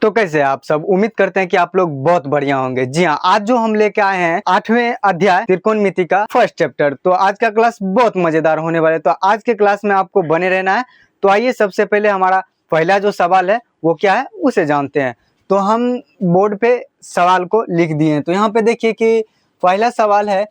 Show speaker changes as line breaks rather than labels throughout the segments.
तो कैसे आप सब, उम्मीद करते हैं कि आप लोग बहुत बढ़िया होंगे। जी हाँ, आज जो हम लेके आए हैं 8वें अध्याय त्रिकोणमिति का फर्स्ट चैप्टर। तो आज का क्लास बहुत मजेदार होने वाला है, तो आज के क्लास में आपको बने रहना है। तो आइए सबसे पहले हमारा पहला जो सवाल है वो क्या है उसे जानते हैं। तो हम बोर्ड पे सवाल को लिख दिए हैं। तो यहाँ पे देखिए कि पहला सवाल है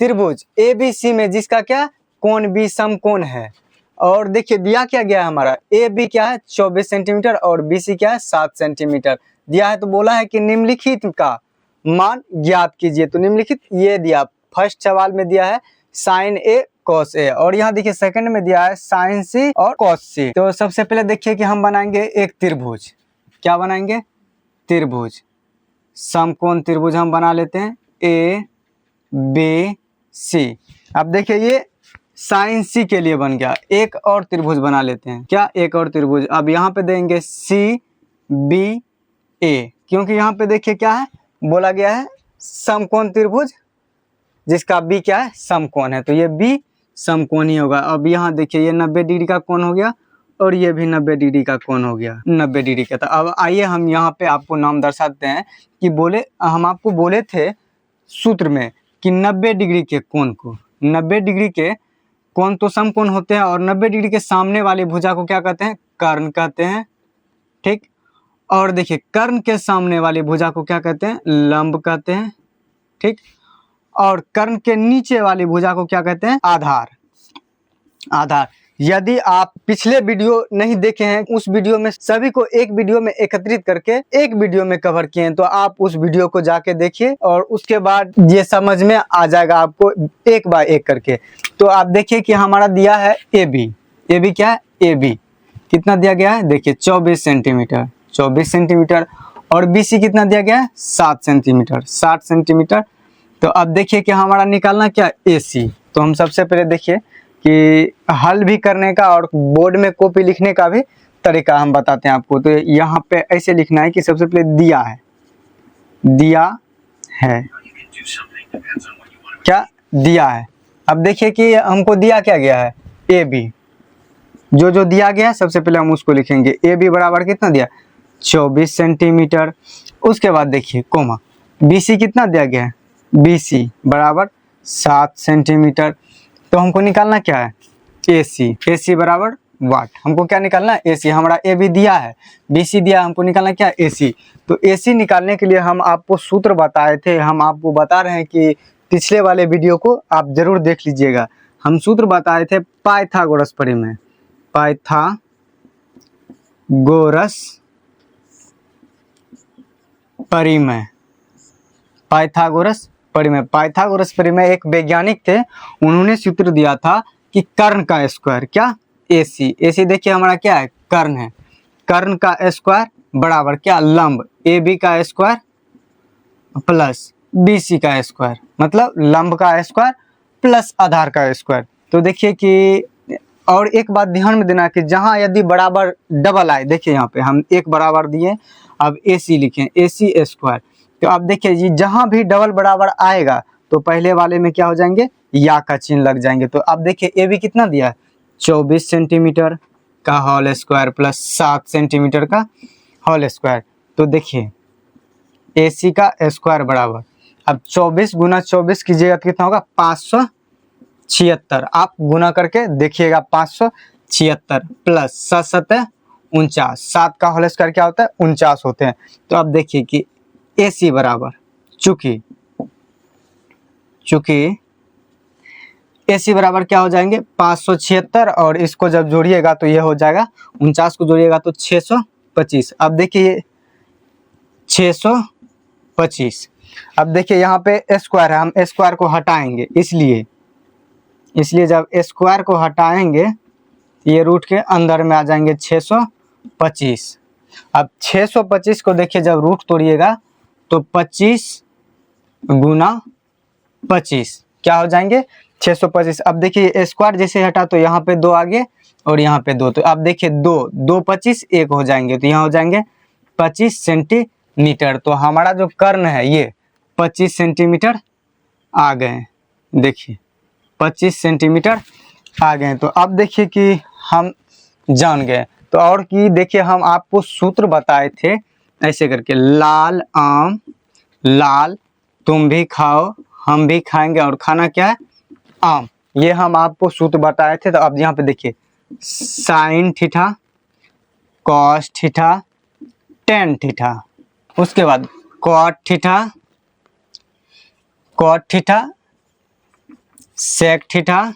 त्रिभुज ABC में जिसका क्या कोण B समकोण है। और देखिए दिया क्या गया है, हमारा ए बी क्या है 24 सेंटीमीटर और बी सी क्या है 7 सेंटीमीटर दिया है। तो बोला है कि निम्नलिखित का मान ज्ञात कीजिए। तो निम्नलिखित ये दिया, फर्स्ट सवाल में दिया है साइन ए कॉस ए, और यहाँ देखिए सेकंड में दिया है साइन सी और कॉस सी। तो सबसे पहले देखिए कि हम बनाएंगे एक त्रिभुज। क्या बनाएंगे? त्रिभुज, समकोण त्रिभुज हम बना लेते हैं ए बी सी। अब देखिए ये साइन सी के लिए बन गया। एक और त्रिभुज बना लेते हैं। क्या? एक और त्रिभुज। अब यहाँ पे देंगे सी बी ए, क्योंकि यहाँ पे देखिए क्या है बोला गया है समकोण त्रिभुज जिसका बी क्या है समकोण है, तो ये बी समकोण ही होगा। अब यहाँ देखिए ये 90 डिग्री का कोण हो गया और ये भी 90 डिग्री का कोण हो गया, 90 डिग्री का। तो अब आइए हम यहाँ पे आपको नाम दर्शाते हैं कि हम आपको बोले थे सूत्र में कि 90 डिग्री के कोण को, 90 डिग्री के कोण तो समकोण होते हैं और 90 डिग्री के सामने वाली भुजा को क्या कहते हैं? कर्ण कहते हैं। ठीक। और देखिए कर्ण के सामने वाली भुजा को क्या कहते हैं? लंब कहते हैं। ठीक। और कर्ण के नीचे वाली भुजा को क्या कहते हैं? आधार। आधार। यदि आप पिछले वीडियो नहीं देखे हैं, उस वीडियो में सभी को एक वीडियो में एकत्रित करके एक वीडियो में कवर किए हैं, तो आप उस वीडियो को जाके देखिए और उसके बाद ये समझ में आ जाएगा आपको एक बाय एक करके। तो आप देखिए कि हमारा दिया है ए बी क्या है? ए बी कितना दिया गया है? देखिए 24 सेंटीमीटर, 24 सेंटीमीटर। और बी सी कितना दिया गया है? 7 सेंटीमीटर, 60 सेंटीमीटर। तो अब देखिए कि हमारा निकालना क्या? ए सी। तो हम सबसे पहले देखिए कि हल भी करने का और बोर्ड में कॉपी लिखने का भी तरीका हम बताते हैं आपको। तो यहाँ पे ऐसे लिखना है कि सबसे पहले दिया है, दिया है, क्या दिया है। अब देखिए कि हमको दिया क्या गया है? A B. जो दिया गया है सबसे पहले हम उसको लिखेंगे। ए बी बराबर कितना दिया? 24 सेंटीमीटर। उसके बाद देखिए कोमा बी सी कितना दिया गया है? बी सी बराबर 7 सेंटीमीटर। तो हमको निकालना क्या है? ए सी बराबर वाट। हमको क्या निकालना है? ए सी। हमारा ए बी दिया है, बी सी दिया, हमको निकालना क्या है? ए सी। तो ए सी निकालने के लिए हम आपको सूत्र बताए थे, हम आपको बता रहे हैं कि पिछले वाले वीडियो को आप जरूर देख लीजिएगा। हम सूत्र बताए थे पाइथागोरस परिमेय, पाइथागोरस परिमेय, पाइथागोरस परिमेय। पाइथागोरस परिमेय एक वैज्ञानिक थे, उन्होंने सूत्र दिया था कि कर्ण का स्क्वायर क्या? AC। AC देखिए हमारा क्या है? कर्ण है। कर्ण का स्क्वायर बराबर क्या? लंब। AB का स्क्वायर प्लस BC का स्क्वायर, मतलब लंब का स्क्वायर प्लस आधार का स्क्वायर। तो देखिए कि और एक बात ध्यान में देना कि जहां यदि बराबर डबल आए, देखिए यहाँ पे हम एक बराबर दिए, अब AC लिखें, AC स्क्वायर। तो अब देखिए जी जहां भी डबल बराबर आएगा तो पहले वाले में क्या हो जाएंगे? या का चिन्ह लग जाएंगे। तो अब देखिए ए बी कितना दिया है? 24 सेंटीमीटर का होल स्क्वायर प्लस 7 सेंटीमीटर का होल स्क्वायर। तो देखिए ए सी का स्क्वायर बराबर, अब 24 गुना 24 कीजिएगा तो कितना होगा? 576। आप गुना करके देखिएगा 576 प्लस 7 7 49, 7 का होल स्क्वायर क्या होता है? 49 होते हैं। तो अब देखिए कि ए सी बराबर, चूंकि ए सी बराबर क्या हो जाएंगे? 576 और इसको जब जोड़िएगा तो ये हो जाएगा 49 को जोड़िएगा तो 625। अब देखिए 625। अब देखिए यहाँ पे स्क्वायर है, हम स्क्वायर को हटाएंगे, इसलिए जब स्क्वायर को हटाएंगे ये रूट के अंदर में आ जाएंगे 625। अब 625 को देखिए जब रूट तोड़िएगा तो 25 गुना 25 क्या हो जाएंगे? 625। अब देखिए स्क्वायर जैसे हटा तो यहाँ पे 2 आगे और यहाँ पे 2, तो अब देखिए 2 25 1 हो जाएंगे, तो यहाँ हो जाएंगे 25 सेंटीमीटर। तो हमारा जो कर्ण है ये 25 सेंटीमीटर आ गए। देखिए 25 सेंटीमीटर आ गए। तो अब देखिए कि हम जान गए। तो और कि देखिए हम आपको सूत्र बताए थे ऐसे करके, लाल आम, लाल, तुम भी खाओ हम भी खाएंगे, और खाना क्या है, आम। ये हम आपको सूत्र बताए थे। तो अब यहाँ पे देखिए, sine theta, cos theta, tan theta, उसके बाद cot theta, cot theta, sec theta,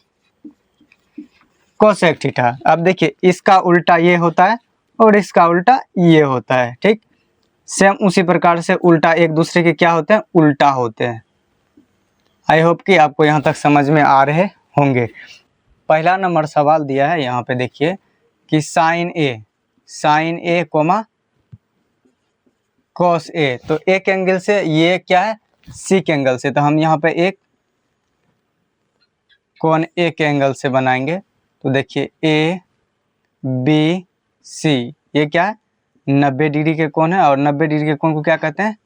cosec theta. अब देखिए, इसका उल्टा ये होता है और इसका उल्टा ये होता है, ठीक। सेम उसी प्रकार से उल्टा एक दूसरे के क्या होते हैं, उल्टा होते हैं। आई होप कि आपको यहाँ तक समझ में आ रहे होंगे। पहला नंबर सवाल दिया है यहाँ पे देखिए कि sign A coma cos A. तो एक एंगल से ये क्या है, सीक एंगल से। तो हम यहाँ पे एक कोण ए के एंगल से बनाएंगे। तो देखिए ए बी सी, ये क्या है, 90 डिग्री के कोण है। और 90 डिग्री के कोण को क्या कहते हैं,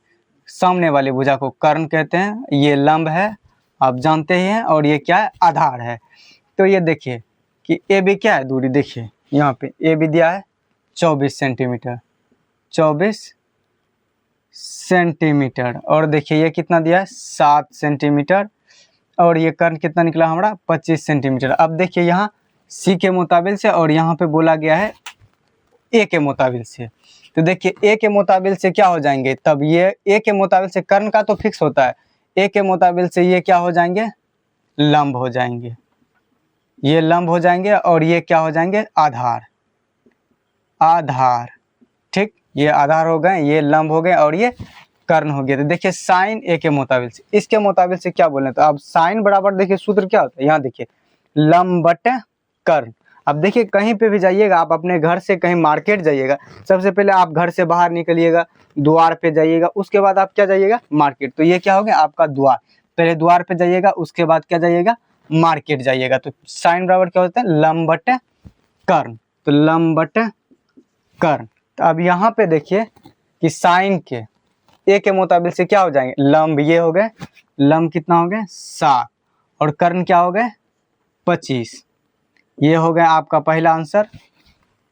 सामने वाली भुजा को कर्ण कहते हैं। ये लंब है, आप जानते ही हैं, और ये क्या है, आधार है। तो ये देखिए कि ए बी क्या है, दूरी देखिए यहाँ पे ए बी दिया है 24 सेंटीमीटर, 24 सेंटीमीटर। और देखिए ये कितना दिया है, 7 सेंटीमीटर। और ये कर्ण कितना निकला हमारा, 25 सेंटीमीटर। अब देखिए यहाँ सी के मुताबिल से, और यहाँ पे बोला गया है ए के मुताबिल से। तो देखिए ए के मुताबिल से क्या हो जाएंगे, तब ये ए के मुताबिल से कर्ण का तो फिक्स होता है, ए के मुताबिल से ये क्या हो जाएंगे, लंब हो जाएंगे। ये लंब हो जाएंगे और ये क्या हो जाएंगे, आधार, आधार, ठीक। ये आधार हो गए, ये लंब हो गए, और ये कर्ण हो गया। तो देखिए साइन ए के मुताबिल से, इसके मुताबिल से क्या बोले, तो अब साइन बराबर देखिए सूत्र क्या होता है, यहाँ देखिए लंब बटे कर्ण। अब देखिए कहीं पे भी जाइएगा, आप अपने घर से कहीं मार्केट जाइएगा, सबसे पहले आप घर से बाहर निकलिएगा, द्वार पे जाइएगा, उसके बाद आप क्या जाइएगा, मार्केट। तो ये क्या हो गया, आपका द्वार। पहले द्वार पे जाइएगा, उसके बाद क्या जाइएगा, मार्केट जाइएगा। तो साइन बराबर क्या होता है, लंब बटे कर्ण। तो लंब बटे कर्ण। तो अब यहाँ पे देखिए कि साइन के ए के मुताबिक से क्या हो जाएंगे, लंब ये हो गए, लंब कितना हो गए 7, और कर्ण क्या हो गए 25। ये हो गया आपका पहला आंसर,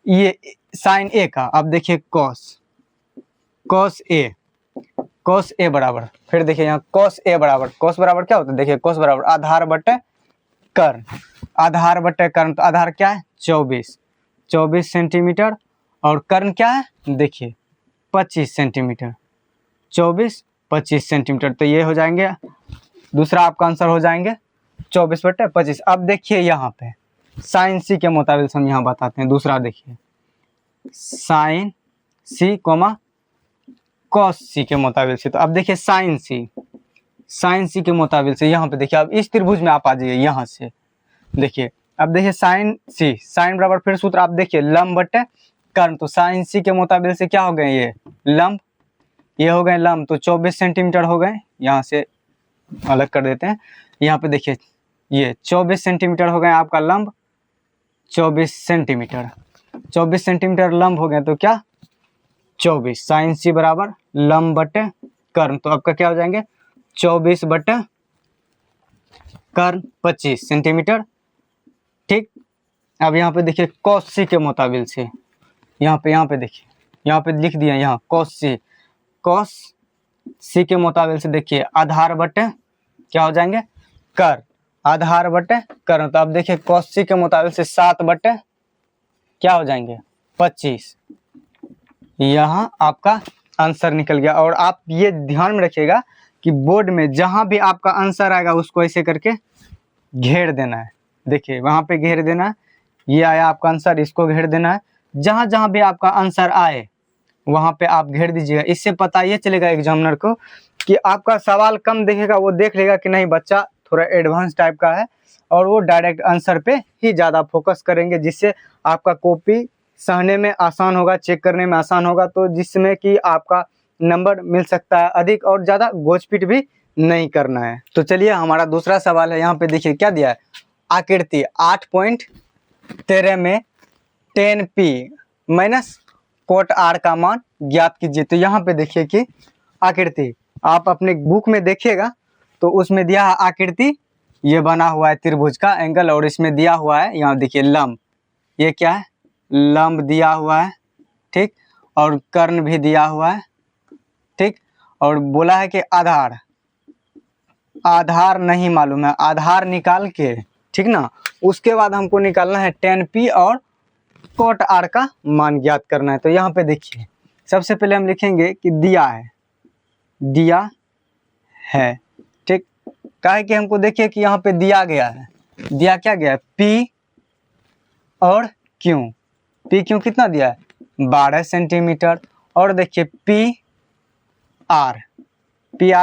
ये साइन ए का। अब देखिए कॉस ए बराबर, फिर देखिए यहाँ कॉस ए बराबर, कॉस बराबर क्या होता है, देखिए कॉस बराबर आधार बटे कर्ण, आधार बटे कर्ण। तो आधार क्या है 24 सेंटीमीटर, और कर्ण क्या है देखिए 25 सेंटीमीटर, 24-25 सेंटीमीटर। तो ये हो जाएंगे, दूसरा आपका आंसर हो जाएंगे 24/25। अब देखिए यहाँ पे साइन सी के मुताबिक हम यहाँ बताते हैं दूसरा। देखिए साइन सी कोमा कॉस सी के मुताबिक से। तो अब देखिए साइन सी के मुताबिक से यहाँ पे देखिए, अब इस त्रिभुज में आप आ जाइए यहाँ से। देखिए अब देखिए साइन सी, साइन बराबर फिर सूत्र आप देखिए लंब बटे कर्ण। तो साइन सी के मुताबिक से क्या हो गए, ये लंब, ये हो गए लंब। तो 24 सेंटीमीटर हो गए, यहाँ से अलग कर देते हैं। यहाँ पे देखिए ये 24 सेंटीमीटर हो गए आपका लंब, 24 सेंटीमीटर लंब हो गए। तो क्या 24, साइन सी बराबर लंब बटे कर्ण। तो आपका क्या हो जाएंगे 24 बटे कर्ण 25 सेंटीमीटर, ठीक। अब यहाँ पे देखिए कॉस सी के मुताबिक से, यहाँ पे देखिए, यहाँ पे लिख दिया यहाँ कॉस सी के मुताबिक से देखिए आधार बटे क्या हो जाएंगे कर्ण, आधार बटे कर्ण। तो अब देखिए कॉस सी के मुताबिक से 7 बटे क्या हो जाएंगे 25। यहाँ आपका आंसर निकल गया। और आप ये ध्यान में रखिएगा कि बोर्ड में जहां भी आपका आंसर आएगा उसको ऐसे करके घेर देना है। देखिए वहां पे घेर देना है, ये आया आपका आंसर, इसको घेर देना है। जहां जहां भी आपका आंसर आए वहां पे आप घेर दीजिएगा। इससे पता ये चलेगा एग्जामिनर को कि आपका सवाल कम देखेगा, वो देख लेगा कि नहीं बच्चा थोड़ा एडवांस टाइप का है, और वो डायरेक्ट आंसर पे ही ज़्यादा फोकस करेंगे, जिससे आपका कॉपी सहने में आसान होगा, चेक करने में आसान होगा। तो जिसमें कि आपका नंबर मिल सकता है अधिक, और ज़्यादा गोचपीट भी नहीं करना है। तो चलिए हमारा दूसरा सवाल है। यहाँ पे देखिए क्या दिया है, आकृति 8.13 में 10p माइनस कोट r का मान ज्ञात कीजिए। तो यहाँ पे देखिए कि आकृति, आप अपने बुक में देखिएगा तो उसमें दिया है आकृति, ये बना हुआ है त्रिभुज का एंगल, और इसमें दिया हुआ है यहाँ देखिए लंब, ये क्या है लंब दिया हुआ है, ठीक। और कर्ण भी दिया हुआ है, और बोला है कि आधार नहीं मालूम है, आधार निकाल के, ठीक ना, उसके बाद हमको निकालना है tan P और cot R का मान ज्ञात करना है। तो यहाँ पे देखिए सबसे पहले हम लिखेंगे कि दिया है, ठीक। काहे कि हमको देखिए कि यहाँ पे दिया गया है, दिया क्या गया है, P और Q कितना दिया है, 12 सेंटीमीटर। और देखिए P R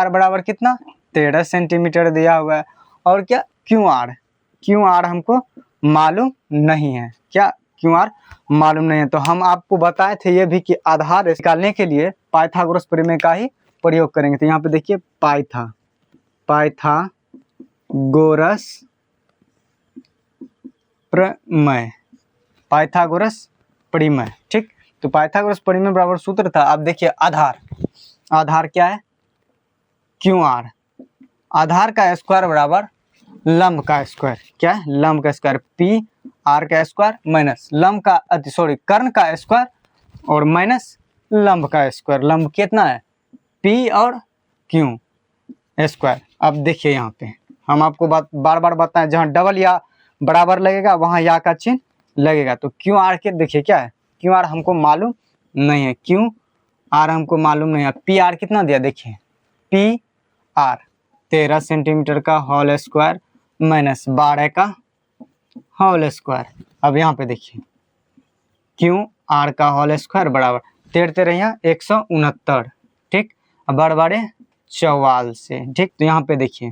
बराबर कितना, 13 सेंटीमीटर दिया हुआ है। और क्या, Q R हमको मालूम नहीं है, क्या Q R मालूम नहीं है। तो हम आपको बताए थे ये भी कि आधार निकालने के लिए पाइथागोरस प्रमेय का ही प्रयोग करेंगे। तो यहाँ पे देखिए पाइथागोरस प्रमेय, ठीक। तो पाइथागोरस प्रमेय बराबर सूत्र था। अब देखिए आधार क्या है, Q R, आधार का स्क्वायर बराबर लंब का स्क्वायर, क्या है, लंब का स्क्वायर, P R का स्क्वायर माइनस लंब का कर्ण का स्क्वायर और माइनस लंब का स्क्वायर। लंब कितना है, P और Q स्क्वायर। अब देखिए यहाँ पे हम आपको बार बार बताएं, जहाँ डबल या बराबर लगेगा वहाँ या का चिन्ह लगेगा। तो Q R के देखिए क्या है, Q R हमको मालूम नहीं है, Q R हमको मालूम नहीं है। P R कितना दिया, देखिए P R 13 सेंटीमीटर का होल स्क्वायर माइनस 12 का होल स्क्वायर। अब यहाँ पे देखिए Q R का होल स्क्वायर बराबर 13 169, ठीक, बड़ 44 से, ठीक। तो यहाँ पे देखिए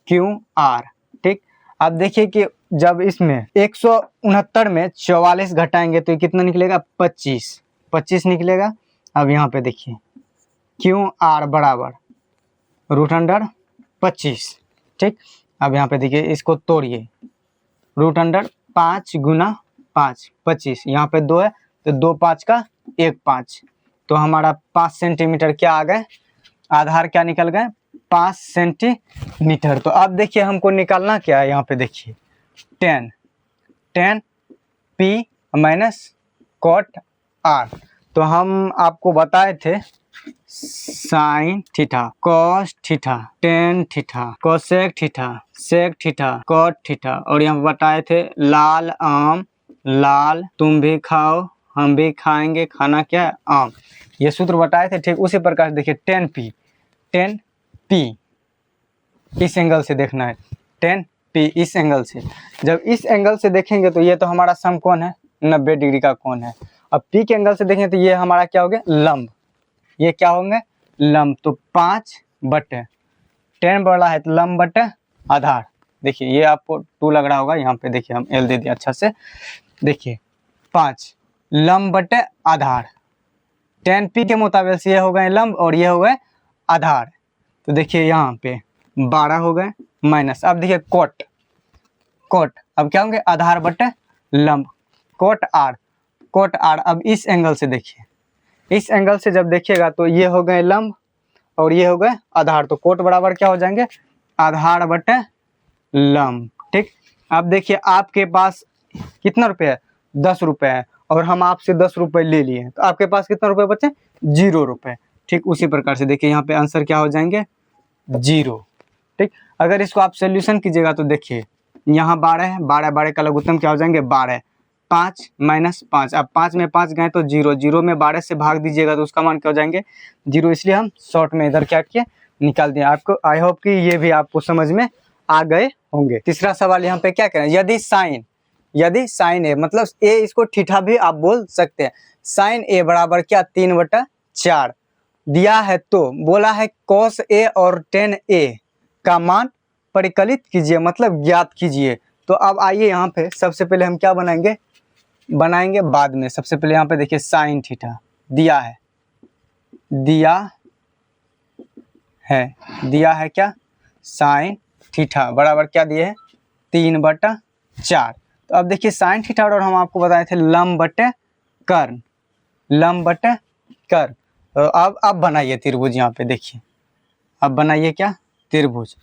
Q R, ठीक। अब देखिए कि जब इसमें 169 में 44 घटाएंगे तो ये कितना निकलेगा, 25 निकलेगा। अब यहाँ पे देखिए Q R बराबर √25, ठीक। अब यहाँ पे देखिए इसको तोड़िए, √5 गुना 5 25, यहाँ पे 2 है तो 2 5 का 1 5, तो हमारा 5 सेंटीमीटर क्या आ गए, आधार क्या निकल गए, 5 सेंटीमीटर। तो अब देखिए हमको निकालना क्या है, यहाँ पे देखिए tan P minus cot R। तो हम आपको बताए थे sine theta, cos theta, tan theta, cosec theta, sec theta, cot theta. और यहाँ बताए थे लाल आम लाल, तुम भी खाओ हम भी खाएंगे, खाना क्या है, आम। ये सूत्र बताए थे, ठीक। उसी प्रकार से देखिए tan P इस एंगल से देखना है, tan P इस एंगल से। जब इस एंगल से देखेंगे तो ये तो हमारा समकोण है, 90 डिग्री का कोण है। अब P के एंगल से देखेंगे तो ये हमारा क्या हो गया, लंब, ये क्या होंगे, लंब। तो 5/, tan बड़ा है तो लंब बटे आधार। देखिए ये आपको 2 लग रहा होगा, यहाँ पे देखिए हम L दे दिया अच्छा से। देखिए 5 लंब बटे आधार, tan P के मुताबिक से ये हो गए लंब और ये हो गए आधार। तो देखिए यहाँ पे 12 हो गए माइनस। अब देखिए कोट अब क्या होंगे, आधार बटे लंब, कोट R। अब इस एंगल से देखिए, इस एंगल से जब देखिएगा तो ये हो गए लंब और ये हो गए आधार। तो कोट बराबर क्या हो जाएंगे, आधार बटे लंब, ठीक। अब देखिए आपके पास कितना रुपये है, 10 रुपये है और हम आपसे 10 रुपये ले लिए, तो आपके पास कितना रुपये बचे, 0 रुपये, ठीक। उसी प्रकार से देखिए यहाँ पे आंसर क्या हो जाएंगे, 0, ठीक। अगर इसको आप सोल्यूशन कीजिएगा तो देखिए यहाँ 12 है, 12 का लघुत्तम क्या हो जाएंगे, 12, 5 माइनस 5। अब 5 में 5 गए तो 0 में 12 से भाग दीजिएगा तो उसका मान क्या हो जाएंगे, 0। इसलिए हम शॉर्ट में इधर क्या किए, निकाल दिए। आपको आई होप कि ये भी आपको समझ में आ गए होंगे। तीसरा सवाल यहाँ पे क्या करें, यदि साइन ए मतलब ए, इसको थीटा भी आप बोल सकते हैं, साइन ए बराबर क्या, 3/4 दिया है। तो बोला है cos ए और tan ए का मान परिकलित कीजिए, मतलब ज्ञात कीजिए। तो अब आइए यहाँ पे सबसे पहले हम क्या बनाएंगे बाद में। सबसे पहले यहाँ पे देखिए साइन थीटा दिया है क्या, साइन थीटा बराबर क्या दिए है, 3/4। तो अब देखिए साइन थीटा और हम आपको बताए थे लंब बटे कर्ण। तो अब बनाइए त्रिभुज, यहाँ पे देखिए अब बनाइए क्या, त्रिभुज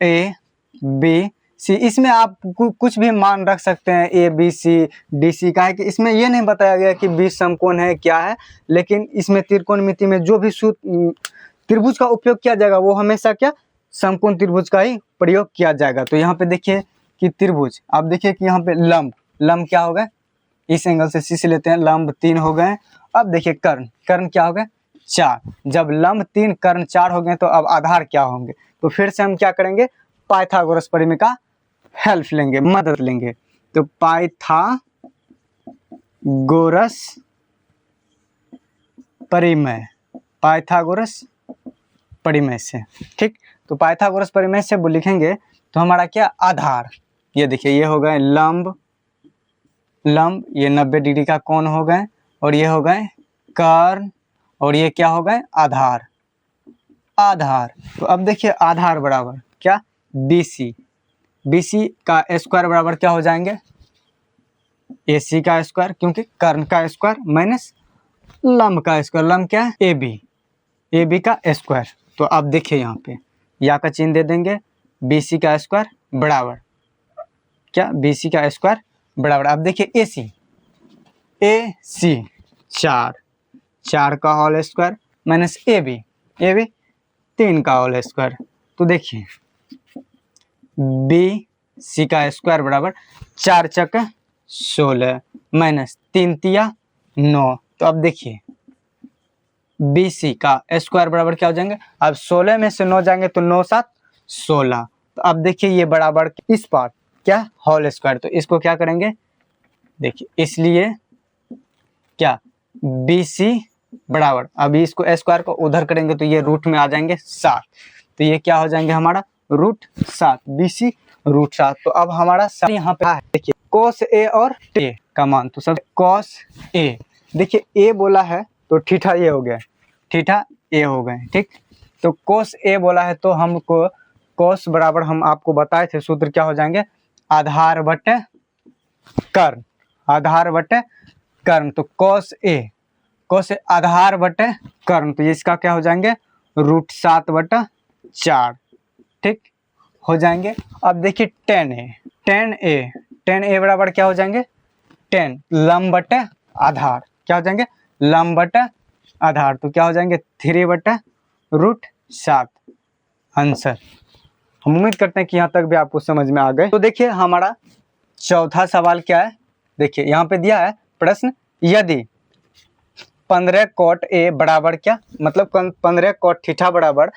ए बी सी। इसमें आप कुछ भी मान रख सकते हैं, A B C D C का है कि इसमें ये नहीं बताया गया कि बी समकोण है क्या है, लेकिन इसमें त्रिकोणमिति में जो भी त्रिभुज का उपयोग किया जाएगा वो हमेशा क्या, समकोण त्रिभुज का ही प्रयोग किया जाएगा। तो यहाँ पे देखिए कि त्रिभुज, आप देखिए कि यहाँ पे लंब, लंब क्या हो गए, इस एंगल से सी से लेते हैं, लंब 3 हो गए। अब देखिए कर्ण, कर्ण क्या हो गए 4। जब लंब 3 कर्ण 4 हो गए तो अब आधार क्या होंगे, तो फिर से हम क्या करेंगे, पाइथागोरस प्रमेय का हेल्प लेंगे, मदद लेंगे। तो पाइथागोरस परिमेय, पाइथागोरस परिमेय से, ठीक। तो पाइथागोरस परिमेय से वो लिखेंगे तो हमारा क्या, आधार, ये देखिए ये हो गए लंब, लंब ये 90 डिग्री का कोण हो गए, और ये हो गए कर्ण, और ये क्या हो गए, आधार, आधार। तो अब देखिए आधार बराबर क्या, BC, BC का स्क्वायर बराबर क्या हो जाएंगे, AC का स्क्वायर, क्योंकि कर्ण का स्क्वायर माइनस लंब का स्क्वायर, लंब क्या है AB, AB का स्क्वायर। तो अब देखिए यहाँ पे या का चिन्ह दे देंगे, BC का स्क्वायर बराबर क्या, BC का स्क्वायर बराबर, अब देखिए AC, AC 4, 4 का whole square minus AB, AB 3 का होल स्क्वायर। तो देखिए BC का स्क्वायर बराबर 4 चक 16 माइनस 3 तिया 9। तो अब देखिए BC का स्क्वायर बराबर क्या हो जाएंगे, अब 16 में से 9 जाएंगे तो 9 7 16। तो अब देखिए ये बराबर इस पार्ट क्या, होल स्क्वायर, तो इसको क्या करेंगे, देखिए इसलिए क्या, BC बराबर, अभी इसको स्क्वायर को उधर करेंगे तो ये रूट में आ जाएंगे 7, तो ये क्या हो जाएंगे हमारा √7, BC √7। तो अब हमारा यहाँ पे है, देखिए cos A और A का मान, तो सब cos A, देखिए A बोला है तो थीटा ये हो गया, थीटा A हो गए, ठीक। तो cos A बोला है तो हमको cos बराबर, हम आपको बताए थे सूत्र क्या हो जाएंगे, आधार बटे कर्ण, आधार बटे कर्ण। तो cos A, cos A आधार बटे कर्ण, तो इसका क्या हो जाएंगे √7/4, ठीक हो जाएंगे। अब देखिए tan A, tan A, tan A बराबर क्या हो जाएंगे, tan लंब बटे आधार, क्या हो जाएंगे लंब बटे आधार, तो क्या हो जाएंगे 3/√7 आंसर। हम उम्मीद करते हैं कि यहाँ तक भी आपको समझ में आ गए। तो देखिए हमारा चौथा सवाल क्या है, देखिए यहाँ पे दिया है प्रश्न, यदि 15 cot A बराबर क्या, मतलब 15 cot थीटा बराबर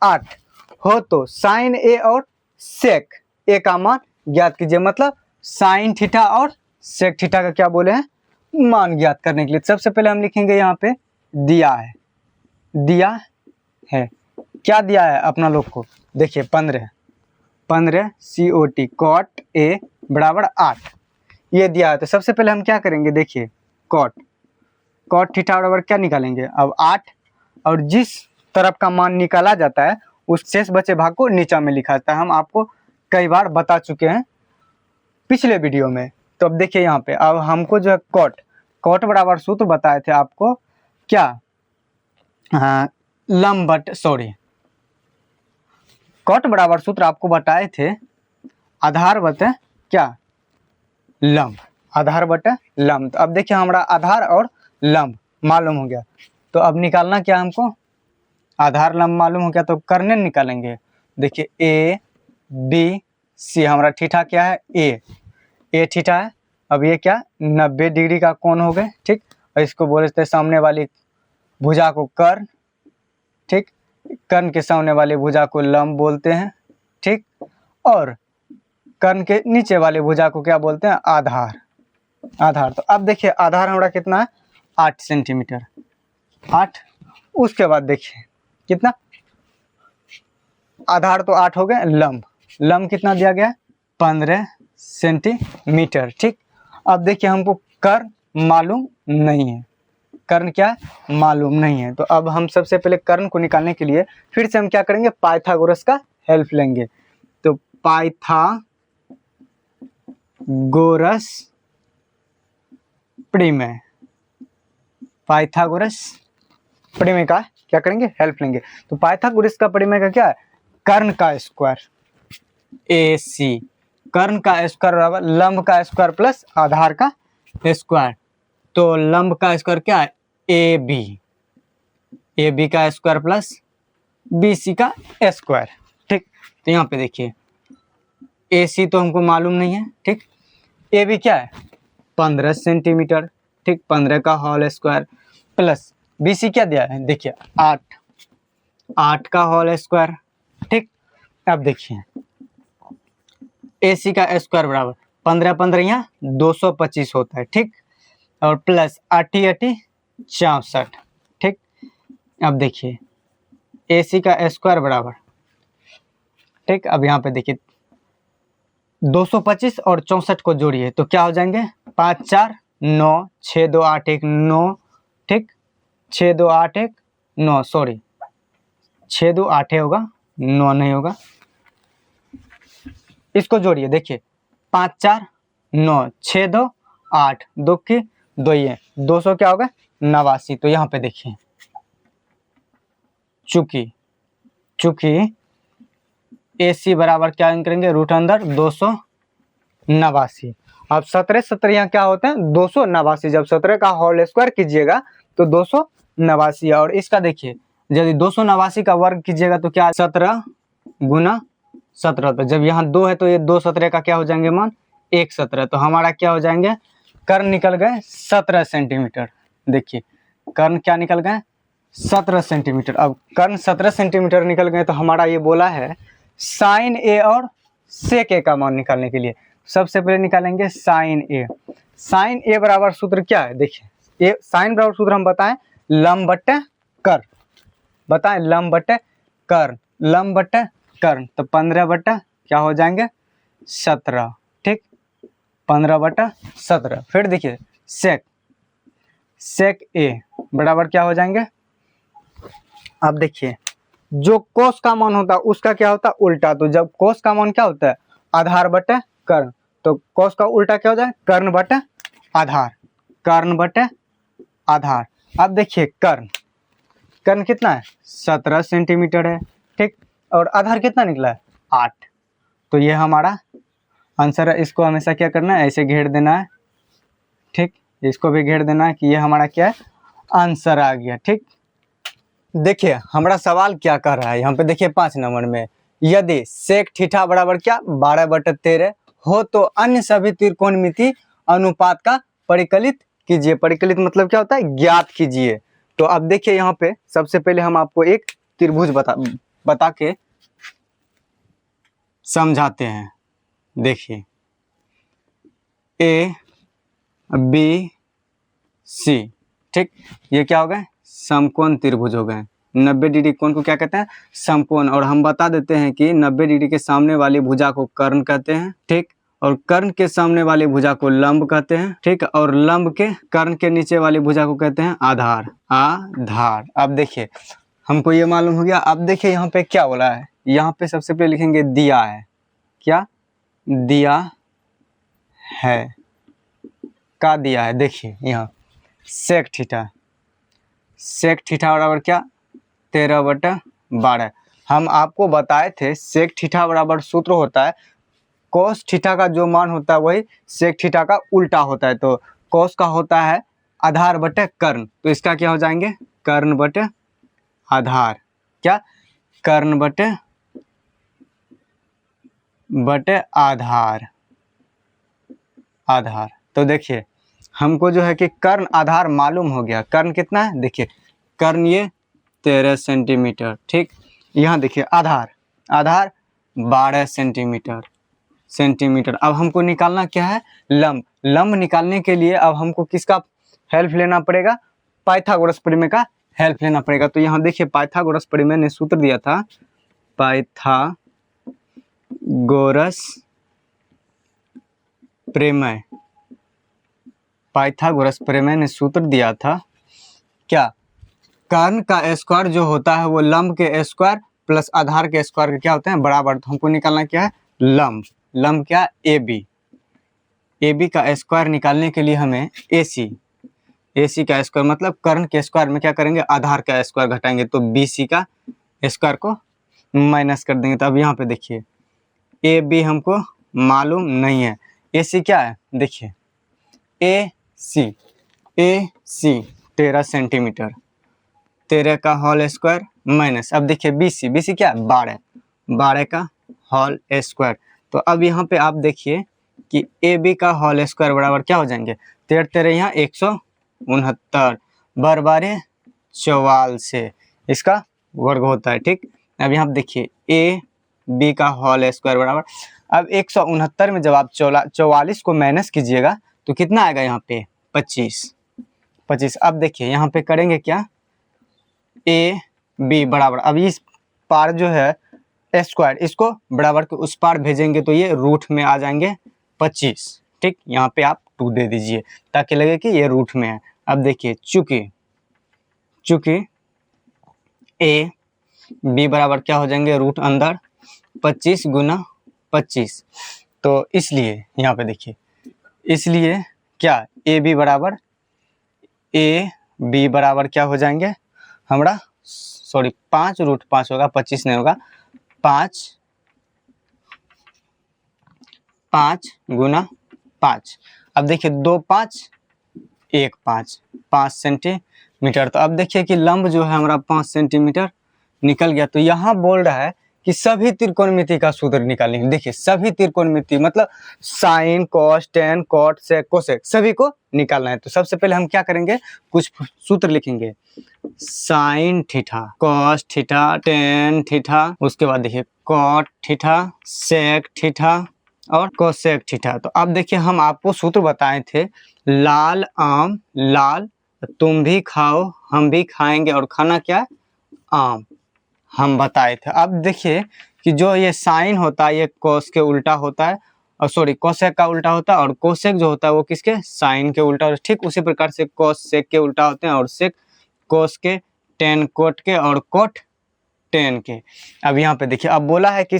8 हो तो साइन A और सेक A का मान ज्ञात कीजिए। मतलब साइन थीटा और सेक थीटा का क्या बोले हैं, मान ज्ञात करने के लिए सबसे पहले हम लिखेंगे यहाँ पे दिया है, दिया है, क्या दिया है अपना लोग को, देखिए 15 COT cot A बराबर 8 ये दिया है। तो सबसे पहले हम क्या करेंगे, देखिए cot थीटा बराबर क्या निकालेंगे, अब 8, और जिस तरफ का मान निकाला जाता है उस शेष बचे भाग को नीचा में लिखा जाता है, हम आपको कई बार बता चुके हैं पिछले वीडियो में। तो अब देखिए यहाँ पे अब हमको जो है cot बराबर सूत्र बताए थे आपको क्या, लंब बटे, सॉरी cot बराबर सूत्र आपको बताए थे आधार बटे क्या, लंब, आधार बटे लंब। तो अब देखिए हमारा आधार और लंब मालूम हो गया, तो अब निकालना क्या हमको, आधार लंब मालूम हो गया तो करने निकालेंगे। देखिए A B C, हमारा थीटा क्या है A थीटा है, अब ये क्या 90 डिग्री का कोण हो गए, ठीक। और इसको बोलते हैं सामने वाली भुजा को कर्ण, ठीक, कर्ण के सामने वाली भुजा को लंब बोलते हैं, ठीक। और कर्ण के नीचे वाली भुजा को क्या बोलते हैं, आधार, आधार। तो अब देखिए आधार हमारा कितना है 8 सेंटीमीटर, 8। उसके बाद देखिए कितना, आधार तो 8 हो गए, लंब, लंब कितना दिया गया 15 सेंटीमीटर, ठीक। अब देखिए हमको कर्ण मालूम नहीं है, कर्ण क्या मालूम नहीं है, तो अब हम सबसे पहले कर्ण को निकालने के लिए फिर से हम क्या करेंगे, पाइथागोरस का हेल्प लेंगे। तो पाइथागोरस प्रमेय, पाइथागोरस प्रमेय का क्या करेंगे, हेल्प लेंगे। तो पाइथागोरस का प्रमेय का क्या है, कर्ण का स्क्वायर AC, कर्ण का स्क्वायर बराबर लंब का स्क्वायर प्लस आधार का स्क्वायर। तो लंब का स्क्वायर क्या है AB, AB का स्क्वायर प्लस बी सी का स्क्वायर। ठीक, तो यहाँ पे देखिए ए सी तो हमको मालूम नहीं है। ठीक, ए बी क्या है 15 सेंटीमीटर। ठीक, 15 का whole square plus B C क्या दिया है देखिए 8 का होल स्क्वायर। ठीक, अब देखिए ए सी का स्क्वायर बराबर 15 15 यहाँ 225 होता है। ठीक, और प्लस 80 80 64। ठीक, अब देखिए ए सी का स्क्वायर बराबर, ठीक, अब यहाँ पे देखिए 225 और 64 को जोड़िए तो क्या हो जाएंगे 5 4 9 6 2 8 1 9। ठीक, 6 2 8 1 9, सॉरी 6 2 8 होगा 9 नहीं होगा। इसको जोड़िए देखिए 5 4 9 6 2 8 2 की 2 ये 200 क्या होगा 89। तो यहाँ पे देखिए चूंकि ए सी बराबर क्या करेंगे रूट अंदर 289। अब 17 17 यहाँ क्या होता है 289। जब 17 का होल स्क्वायर कीजिएगा तो 289। और इसका देखिए यदि 289 का वर्ग कीजिएगा तो क्या 17 गुना 17। तो जब यहाँ 2 है तो ये 2 17 का क्या हो जाएंगे मान 1 17। तो हमारा क्या हो जाएंगे कर्ण निकल गए 17 सेंटीमीटर। देखिए कर्ण क्या निकल गए 17 सेंटीमीटर। अब कर्ण 17 सेंटीमीटर निकल गए तो हमारा ये बोला है साइन ए और सेक ए का मान निकालने के लिए सबसे पहले निकालेंगे साइन ए। साइन ए बराबर सूत्र क्या है देखिए, ए साइन बराबर सूत्र हम बताएं लंब बट्टे कर्ण। बताएं लंब बट्टे कर्ण, लंब बट्टे कर्ण। तो 15 बट्टा क्या हो जाएंगे 17। ठीक, 15 बट्टा 17। फिर देखिए सेक ए बराबर क्या हो जाएंगे, अब देखिए जो कोस का मान होता है उसका क्या होता है उल्टा। तो जब कोस का मान क्या होता है आधार बटे कर्ण, तो कोस का उल्टा क्या हो जाए कर्ण बटे आधार, कर्ण बटे आधार। अब देखिए कर्ण कितना है 17 सेंटीमीटर है। ठीक, और आधार कितना निकला है 8। तो ये हमारा आंसर है। इसको हमेशा क्या करना है ऐसे घेर देना है। ठीक, इसको भी घेर देना है कि ये हमारा क्या है आंसर आ गया। ठीक, देखिए हमारा सवाल क्या कर रहा है यहाँ पे देखिए 5 नंबर में, यदि सेक थीटा बराबर क्या 12/13 हो तो अन्य सभी त्रिकोणमिति अनुपात का परिकलित कीजिए। परिकलित मतलब क्या होता है ज्ञात कीजिए। तो अब देखिए यहाँ पे सबसे पहले हम आपको एक त्रिभुज बता के समझाते हैं। देखिए ए बी सी, ठीक, ये क्या हो गए समकोण त्रिभुज हो गए। 90 डिग्री कोण को क्या कहते हैं समकोण। और हम बता देते हैं कि 90 डिग्री के सामने वाली भुजा को कर्ण कहते हैं। ठीक, और कर्ण के सामने वाली भुजा को लंब कहते हैं। ठीक, और लंब के कर्ण के नीचे वाली भुजा को कहते हैं आधार। आधार। अब देखिए हमको ये मालूम हो गया। अब देखिए यहाँ पे क्या बोला है, यहाँ पे सबसे पहले लिखेंगे दिया है, क्या दिया है, का दिया है। देखिए यहाँ सेक थीटा बराबर क्या 13/12। हम आपको बताए थे सेक थीटा बराबर सूत्र होता है कोस थीटा का जो मान होता है वही सेक थीटा का उल्टा होता है। तो कोस का होता है आधार बटे कर्ण, तो इसका क्या हो जाएंगे कर्ण बटे आधार, क्या कर्ण बटे आधार। आधार। तो देखिए हमको जो है कि कर्ण आधार मालूम हो गया। कर्ण कितना है देखिए कर्ण ये 13 सेंटीमीटर। ठीक, यहाँ देखिए आधार 12 सेंटीमीटर। अब हमको निकालना क्या है लंब निकालने के लिए अब हमको किसका हेल्प लेना पड़ेगा पाइथागोरस प्रमेय का हेल्प लेना पड़ेगा। तो यहाँ देखिए पाइथागोरस प्रमेय ने सूत्र दिया था, पाइथागोरस प्रमेय ने सूत्र दिया था क्या कर्ण का स्क्वायर जो होता है वो लंब के स्क्वायर प्लस आधार के स्क्वायर के क्या होते हैं बराबर। तो हमको निकालना क्या है लंब क्या ए बी का स्क्वायर निकालने के लिए हमें ए सी का स्क्वायर मतलब कर्ण के स्क्वायर में क्या करेंगे आधार का स्क्वायर घटाएंगे तो बी सी का स्क्वायर को माइनस कर देंगे। तो अब यहाँ पे देखिए ए बी हमको मालूम नहीं है, ए सी क्या है देखिए ए सी 13 सेंटीमीटर, 13 का होल स्क्वायर माइनस, अब देखिए BC, BC क्या है 12, 12 का होल स्क्वायर। तो अब यहाँ पे आप देखिए कि AB का होल स्क्वायर बराबर क्या हो जाएंगे, 13 13 यहाँ 169, बार बार 44 इसका वर्ग होता है। ठीक, अब यहाँ देखिए AB का होल स्क्वायर बराबर, अब 169 में जब आप 44 को माइनस कीजिएगा तो कितना आएगा यहाँ पे 25। अब देखिए यहाँ पे करेंगे क्या, AB बराबर, अब इस पार जो है स्क्वायर इसको बराबर के उस पार भेजेंगे तो ये रूट में आ जाएंगे 25। ठीक, यहाँ पे आप 2 दे दीजिए ताकि लगे कि ये रूट में है। अब देखिए चूंकि AB बराबर क्या हो जाएंगे, रूट अंदर 25 गुना 25, तो इसलिए यहाँ पे देखिए, इसलिए क्या AB बराबर क्या हो जाएंगे हमारा, सॉरी 5 रूट 5 होगा, 25 नहीं होगा, 5 गुना 5। अब देखिए 2 5 1 5, 5 सेंटीमीटर। तो अब देखिए कि लंब जो है हमारा 5 सेंटीमीटर निकल गया। तो यहाँ बोल रहा है कि सभी त्रिकोणमिति का सूत्र निकालेंगे। देखिए सभी त्रिकोणमिति मतलब साइन, कॉस, टेन, कॉट, सेक, कोसेक सभी को निकालना है। तो सबसे पहले हम क्या करेंगे, कुछ सूत्र लिखेंगे, sign theta, cos theta, tan theta, उसके बाद देखिए कॉट थीटा, सेक थीटा और कोसेक थीटा। तो अब देखिए हम आपको सूत्र बताए थे, लाल आम लाल, तुम भी खाओ हम भी खाएंगे, और खाना क्या है, आम, हम बताए थे। अब देखिए कि जो ये साइन होता है ये कोस के उल्टा होता है, और सॉरी कोसेक का उल्टा होता है, और कोसेक जो होता है वो किसके, साइन के उल्टा। और ठीक उसी प्रकार से कोस सेक के उल्टा होते हैं, और सेक कोस के, टेन कोट के, और कोट टेन के। अब यहाँ पे देखिए अब बोला है कि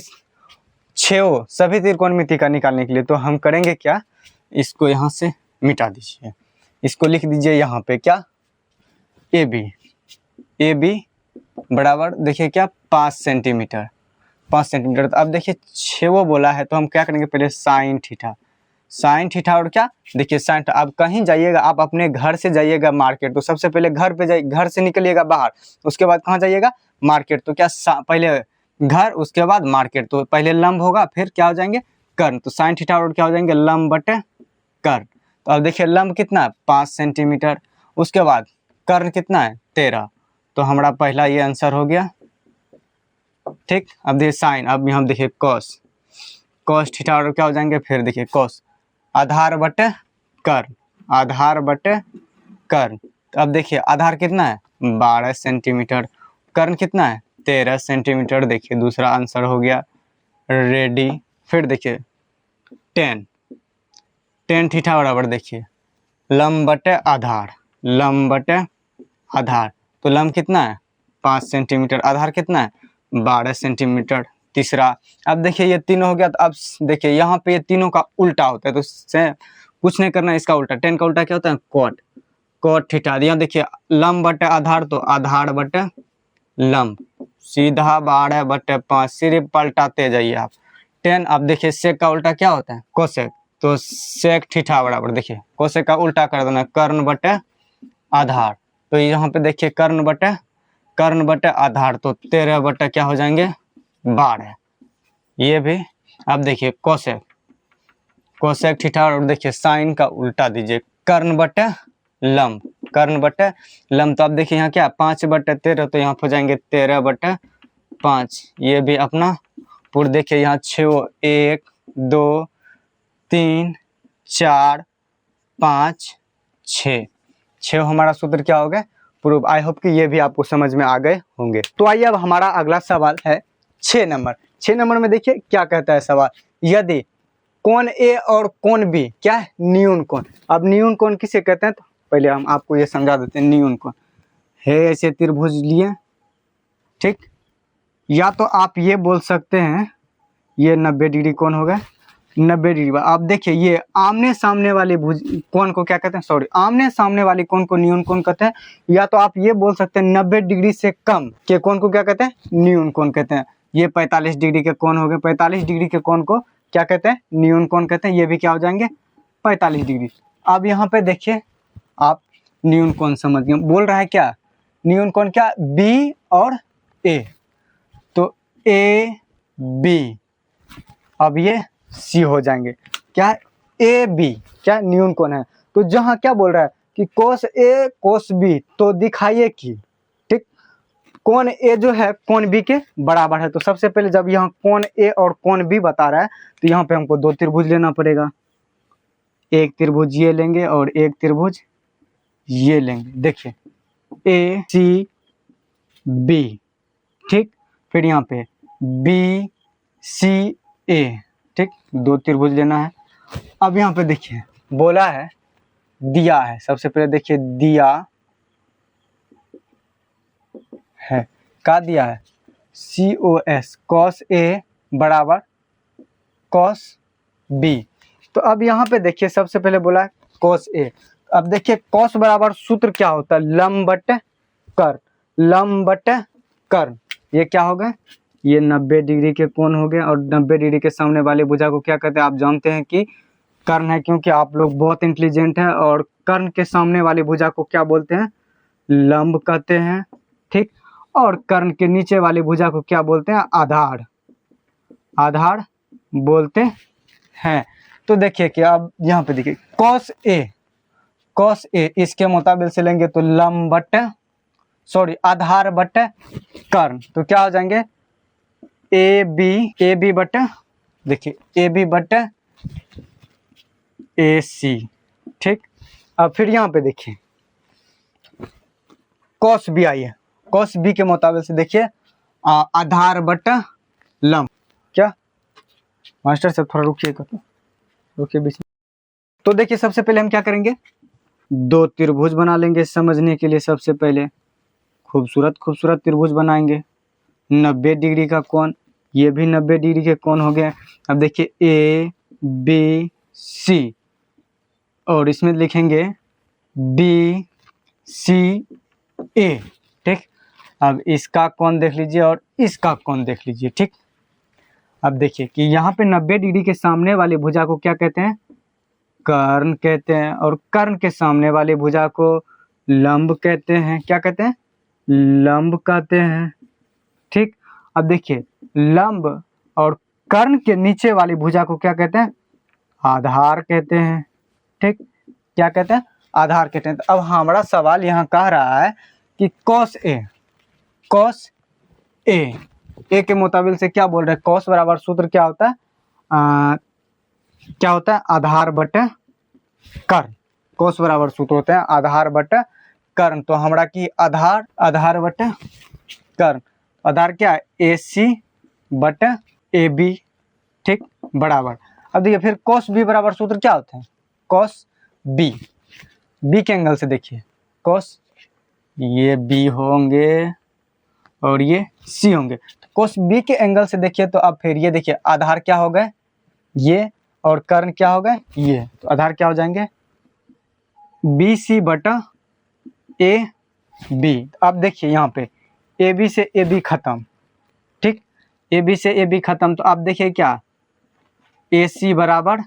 छेओ सभी त्रिकोणमिति का निकालने के लिए, तो हम करेंगे क्या, इसको यहाँ से मिटा दीजिए, इसको लिख दीजिए यहाँ पे क्या, AB बराबर देखिए क्या 5 सेंटीमीटर, 5 सेंटीमीटर। तो अब देखिए छेओ बोला है तो हम क्या करेंगे, पहले साइन थीटा और क्या, देखिए साइन, आप कहीं जाइएगा, आप अपने घर से जाइएगा मार्केट, तो सबसे पहले घर पे जाइए, घर से निकलिएगा बाहर, उसके बाद कहाँ जाइएगा, मार्केट। तो क्या पहले घर उसके बाद मार्केट, तो पहले लंब होगा फिर क्या हो जाएंगे कर्ण, तो साइन थीटा और क्या हो जाएंगे लंब बटे कर्ण। तो अब देखिए लंब कितना है 5 सेंटीमीटर, उसके बाद कर्ण कितना है 13, तो हमारा पहला ये आंसर हो गया। ठीक, अब देखिए साइन, अब हम देखिए कॉस थीटा और क्या हो जाएंगे, फिर देखिए कॉस आधार बटे कर्ण, आधार बटे कर्ण। तो अब देखिए आधार कितना है 12 सेंटीमीटर, कर्ण कितना है 13 सेंटीमीटर। देखिए दूसरा आंसर हो गया रेडी। फिर देखिए टेन थीटा बराबर देखिए लंब बटे आधार, लंब बटे आधार, तो लंब कितना है 5 सेंटीमीटर, आधार कितना है 12 सेंटीमीटर। तीसरा, अब देखिए ये तीनों हो गया। तो अब देखिए यहाँ पे ये तीनों का उल्टा होता है, तो से कुछ नहीं करना है, इसका उल्टा, टेन का उल्टा क्या होता है कोट थीटा। यहाँ देखिए लंब बटे आधार, तो आधार बटे लंब, सीधा 12 बटे 5, सिर्फ पलटाते जाइए आप। 10, अब देखिए सेक का उल्टा क्या होता है कोसेक, तो सेक थीटा बराबर देखिए कोसेक का उल्टा कर देना कर्ण बटे आधार। तो यहाँ पे देखिए कर्ण बटे आधार, तो 13 बटे क्या हो जाएंगे 12, ये भी। अब देखिए कोसेक थीटा, और देखिए साइन का उल्टा दीजिए कर्ण बटे लंब, तो अब देखिए यहाँ क्या 5 बटे 13, तो यहाँ हो जाएंगे 13 बटे 5, ये भी अपना पूरा। देखिए यहाँ 6, 1 2 3 4 5 6 हमारा सूत्र क्या हो गया प्रूव। आई होप कि ये भी आपको समझ में आ गए होंगे। तो आइए अब हमारा अगला सवाल है 6 नंबर। 6 नंबर में देखिए क्या कहता है सवाल, यदि कोण ए और कोण बी क्या है न्यून कोण। अब न्यून कोण किसे कहते हैं, तो पहले हम आपको ये समझा देते हैं। न्यून कोण है ऐसे त्रिभुज लिए, ठीक, या तो आप ये बोल सकते हैं ये 90 डिग्री कोण हो गया, 90 डिग्री। आप देखिए ये आमने सामने वाले कोण को क्या कहते हैं, सॉरी आमने सामने वाले कोण को न्यून कोण कहते हैं, या तो आप ये बोल सकते हैं 90 डिग्री से कम के कोण को क्या कहते हैं न्यून कोण कहते हैं। ये 45 डिग्री के कोण हो गए, 45 डिग्री के कोण को क्या कहते हैं न्यून कोण कहते हैं, ये भी क्या हो जाएंगे 45 डिग्री। अब यहाँ पे देखिए आप न्यून कोण समझ गए, बोल रहा है क्या न्यून कोण क्या बी और ए, तो ए बी, अब ये सी हो जाएंगे। क्या है? ए बी क्या न्यून कोण है, तो जहां क्या बोल रहा है कि कोस ए कोस बी, तो दिखाइए कि ठीक कोण ए जो है कोण बी के बराबर है। तो सबसे पहले जब यहाँ कोण ए और कोण बी बता रहा है तो यहाँ पे हमको दो त्रिभुज लेना पड़ेगा। एक त्रिभुज ये लेंगे और एक त्रिभुज ये लेंगे। देखिए ए सी बी, ठीक, फिर यहाँ पे बी सी ए, ठीक, दो त्रिभुज लेना है। अब यहाँ पे देखिए बोला है, दिया है, सबसे पहले देखिए दिया है, क्या दिया है, सी ओ एस, कॉस ए बराबर कॉस बी। तो अब यहाँ पे देखिए सबसे पहले बोला है कॉस ए। अब देखिए कॉस बराबर सूत्र क्या होता है, लंब बटे कर्ण, लंब बटे कर्ण। ये क्या हो गया, ये 90 डिग्री के कोण हो गए, और 90 डिग्री के सामने वाली भुजा को क्या कहते हैं, आप जानते हैं कि कर्ण है, क्योंकि आप लोग बहुत इंटेलिजेंट हैं। और कर्ण के सामने वाली भुजा को क्या बोलते हैं, लंब कहते हैं, ठीक। और कर्ण के नीचे वाली भुजा को क्या बोलते हैं, आधार, आधार बोलते हैं। तो देखिए कि अब यहाँ पे देखिए कॉस ए, कॉस ए इसके मुताबिक से लेंगे तो लंब बटे आधार बटे कर्ण, तो क्या हो जाएंगे ए बी बटे, देखिए ए बी बटे ए सी, ठीक। अब फिर यहाँ पे देखिए कॉस बी आई है, कॉस बी के मुताबिक से देखिए आधार बटा लंब। क्या मास्टर साहब थोड़ा रुकिएगा, तो रुकिए बीच में। तो देखिए सबसे पहले हम क्या करेंगे, दो त्रिभुज बना लेंगे समझने के लिए। सबसे पहले खूबसूरत खूबसूरत त्रिभुज बनाएंगे, 90 डिग्री का कोण, ये भी 90 डिग्री के कोण हो गए। अब देखिए ए बी सी, और इसमें लिखेंगे बी सी ए, ठीक। अब इसका कोण देख लीजिए और इसका कोण देख लीजिए, ठीक। अब देखिए कि यहाँ पे 90 डिग्री के सामने वाली भुजा को क्या कहते हैं, कर्ण कहते हैं, और कर्ण के सामने वाली भुजा को लंब कहते हैं। क्या कहते हैं, लंब कहते हैं, ठीक। अब देखिए लंब और कर्ण के नीचे वाली भुजा को क्या कहते हैं, आधार कहते हैं, ठीक। क्या कहते हैं, आधार कहते हैं। तो अब हमारा सवाल यहाँ कह रहा है कि कॉस ए, कॉस ए के मुताबिक से क्या बोल रहे हैं, कॉस बराबर सूत्र क्या होता है, क्या होता है, आधार बटे कर्ण। कॉस बराबर सूत्र होते हैं आधार बटे कर्ण। तो हमारा की आधार, आधार बटे कर्ण, आधार क्या है ए सी बटे ए बी, ठीक, बराबर। अब देखिए फिर कॉस बी बराबर सूत्र क्या होते हैं, कॉस बी, बी के एंगल से देखिए कॉस, ये बी होंगे और ये सी होंगे। तो कॉस बी के एंगल से देखिए, तो अब फिर ये देखिए आधार क्या हो गए ये, और कर्ण क्या हो गए ये, तो आधार क्या हो जाएंगे बी सी बटा ए बी। अब देखिए यहाँ पे ए बी से ए बी खत्म, ठीक, ए बी से ए बी खत्म। तो आप देखिए क्या ए सी बराबर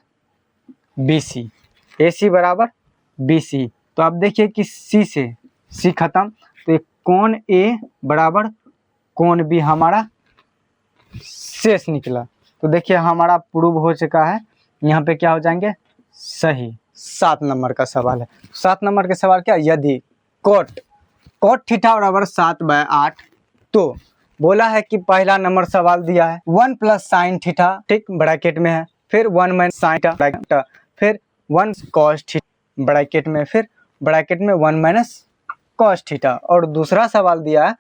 बी सी, ए सी बराबर बी सी। तो आप देखिए कि सी से सी खत्म, तो एक कोण ए बराबर कोण बी हमारा शेष निकला। तो देखिए हमारा प्रूव हो चुका है, यहाँ पे क्या हो जाएंगे सही। 7 नंबर का सवाल है। 7 नंबर के सवाल क्या, यदि कोट थीटा बराबर 7/8, तो बोला है कि पहला नंबर सवाल दिया है 1 प्लस साइन थीटा, ठीक, ब्रैकेट में है, फिर 1 माइनस साइन थीटा, फिर 1 कॉस थीटा ब्रैकेट में, फिर ब्रैकेट में 1 माइनस कॉस थीटा, और दूसरा सवाल दिया है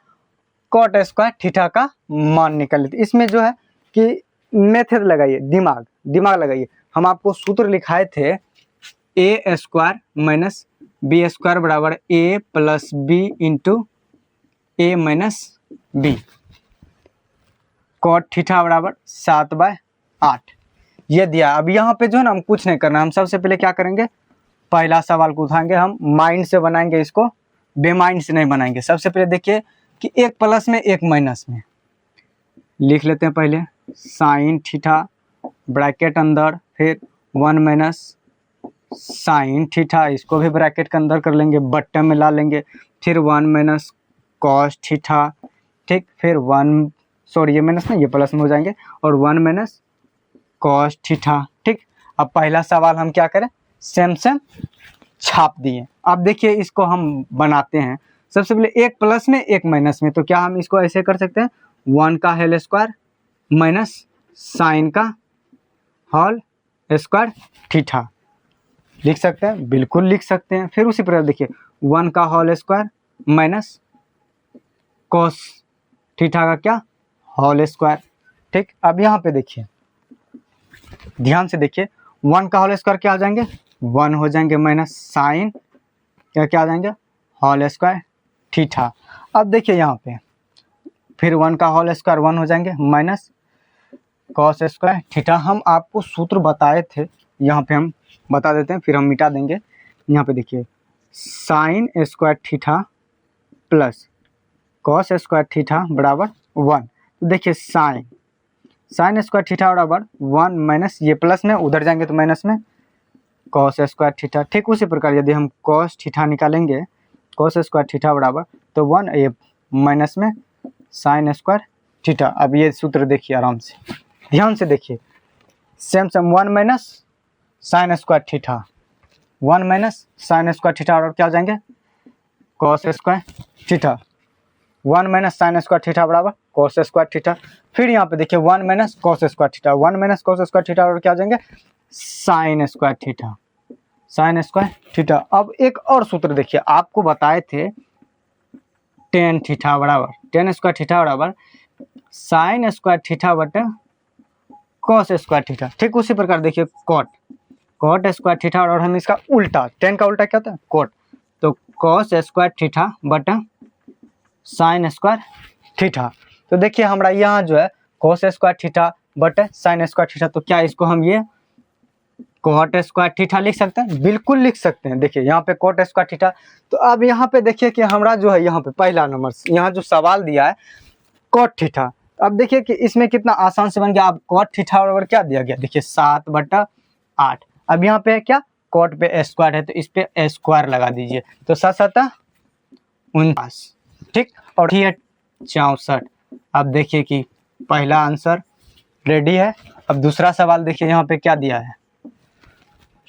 कॉट स्क्वायर थीटा का मान निकाल लेते। इसमें जो है कि मेथड लगाइए, दिमाग लगाइए। हम आपको सूत्र लिखाए थे ए स्क्वायर माइनस बी स्क्वायर बराबर ए प्लस बी इंटू ए माइनस बी, कॉट थीटा बराबर 7/8 ये दिया। अब यहाँ पे जो है ना हम कुछ नहीं करना, हम सबसे पहले क्या करेंगे, पहला सवाल को उठाएंगे, हम माइंड से बनाएंगे इसको, बेमाइंड से नहीं बनाएंगे। सबसे पहले देखिए कि एक प्लस में एक माइनस में लिख लेते हैं। पहले साइन थीटा ब्रैकेट अंदर, फिर 1 माइनस साइन थीटा, इसको भी ब्रैकेट के अंदर कर लेंगे, बट्टे में ला लेंगे, फिर 1 माइनस कॉस थीटा, ठीक। फिर 1 सॉरी ये माइनस नहीं, ये प्लस में हो जाएंगे, और 1 माइनस कॉस थीटा। ठीक। अब पहला सवाल हम क्या करें, सेम सेम छाप दिए। अब देखिए इसको हम बनाते हैं। सबसे पहले एक प्लस में एक माइनस में, तो क्या हम इसको ऐसे कर सकते हैं, 1 का होल स्क्वायर माइनस साइन का होल स्क्वायर थीटा लिख सकते हैं, बिल्कुल लिख सकते हैं। फिर उसी प्रकार देखिए 1 का whole square minus cos theta का क्या, होल स्क्वायर। ठीक। अब यहाँ पे देखिए, ध्यान से देखिए, 1 का होल स्क्वायर क्या हो जाएंगे, 1 हो जाएंगे, माइनस साइन क्या आ जाएंगे, होल स्क्वायर थीटा। अब देखिए यहाँ पे फिर 1 का होल स्क्वायर 1 हो जाएंगे, माइनस कॉस स्क्वायर थीटा। हम आपको सूत्र बताए थे, यहाँ पे हम बता देते हैं, फिर हम मिटा देंगे। यहाँ पे देखिए sign square theta plus cos square theta बराबर 1। तो देखिए साइन स्क्वायर थीटा बराबर 1 माइनस, ये प्लस में उधर जाएंगे तो माइनस में कॉस स्क्वायर थीटा। ठीक। उसी प्रकार यदि हम कॉस थीटा निकालेंगे, कॉस स्क्वायर थीटा बराबर तो 1, ये माइनस में साइन स्क्वायर थीटा। अब ये सूत्र देखिए आराम से, ध्यान से देखिए, same 1 minus sign square theta, 1 minus sign square theta और क्या हो जाएंगे, cos square theta. 1 minus sign square theta बराबर कॉस स्क्वायर थीटा। फिर यहाँ पे देखिए 1 minus cos square theta, 1 minus cos square theta और क्या हो जाएंगे, sign square theta, sign square theta. अब एक और सूत्र देखिए, आपको बताए थे टेन थीटा बराबर, टेन स्क्वायर थीटा बराबर साइन स्क्वायर थीटा बटे कॉस स्क्वायर थीटा। ठीक। उसी प्रकार देखिए कॉट स्क्वायर थीटा, और हम इसका उल्टा, टेन का उल्टा क्या होता है, कॉट, तो कॉस स्क्वायर थीटा बटा साइन स्क्वायर थीटा। तो देखिए हमारा यहाँ जो है कॉस स्क्वायर थीटा बटे साइन स्क्वायर थीटा, तो क्या इसको हम ये कॉट स्क्वायर थीटा लिख सकते हैं, बिल्कुल लिख सकते हैं। देखिए यहाँ पे कॉट स्क्वायर थीटा। तो अब यहाँ पे देखिए कि हमारा जो है यहाँ पे पहला नंबर, यहाँ जो सवाल दिया है कॉट थीटा। अब देखिए कि इसमें कितना आसान से बन गया। अब कॉट थीटा बराबर क्या दिया गया, देखिए 7/8। अब यहाँ पे क्या, कॉट पे स्क्वायर है तो इस पे स्क्वायर लगा दीजिए, तो 7×7 49। ठीक। और ये 64। अब देखिए कि पहला आंसर रेडी है। अब दूसरा सवाल देखिए, यहाँ पे क्या दिया है,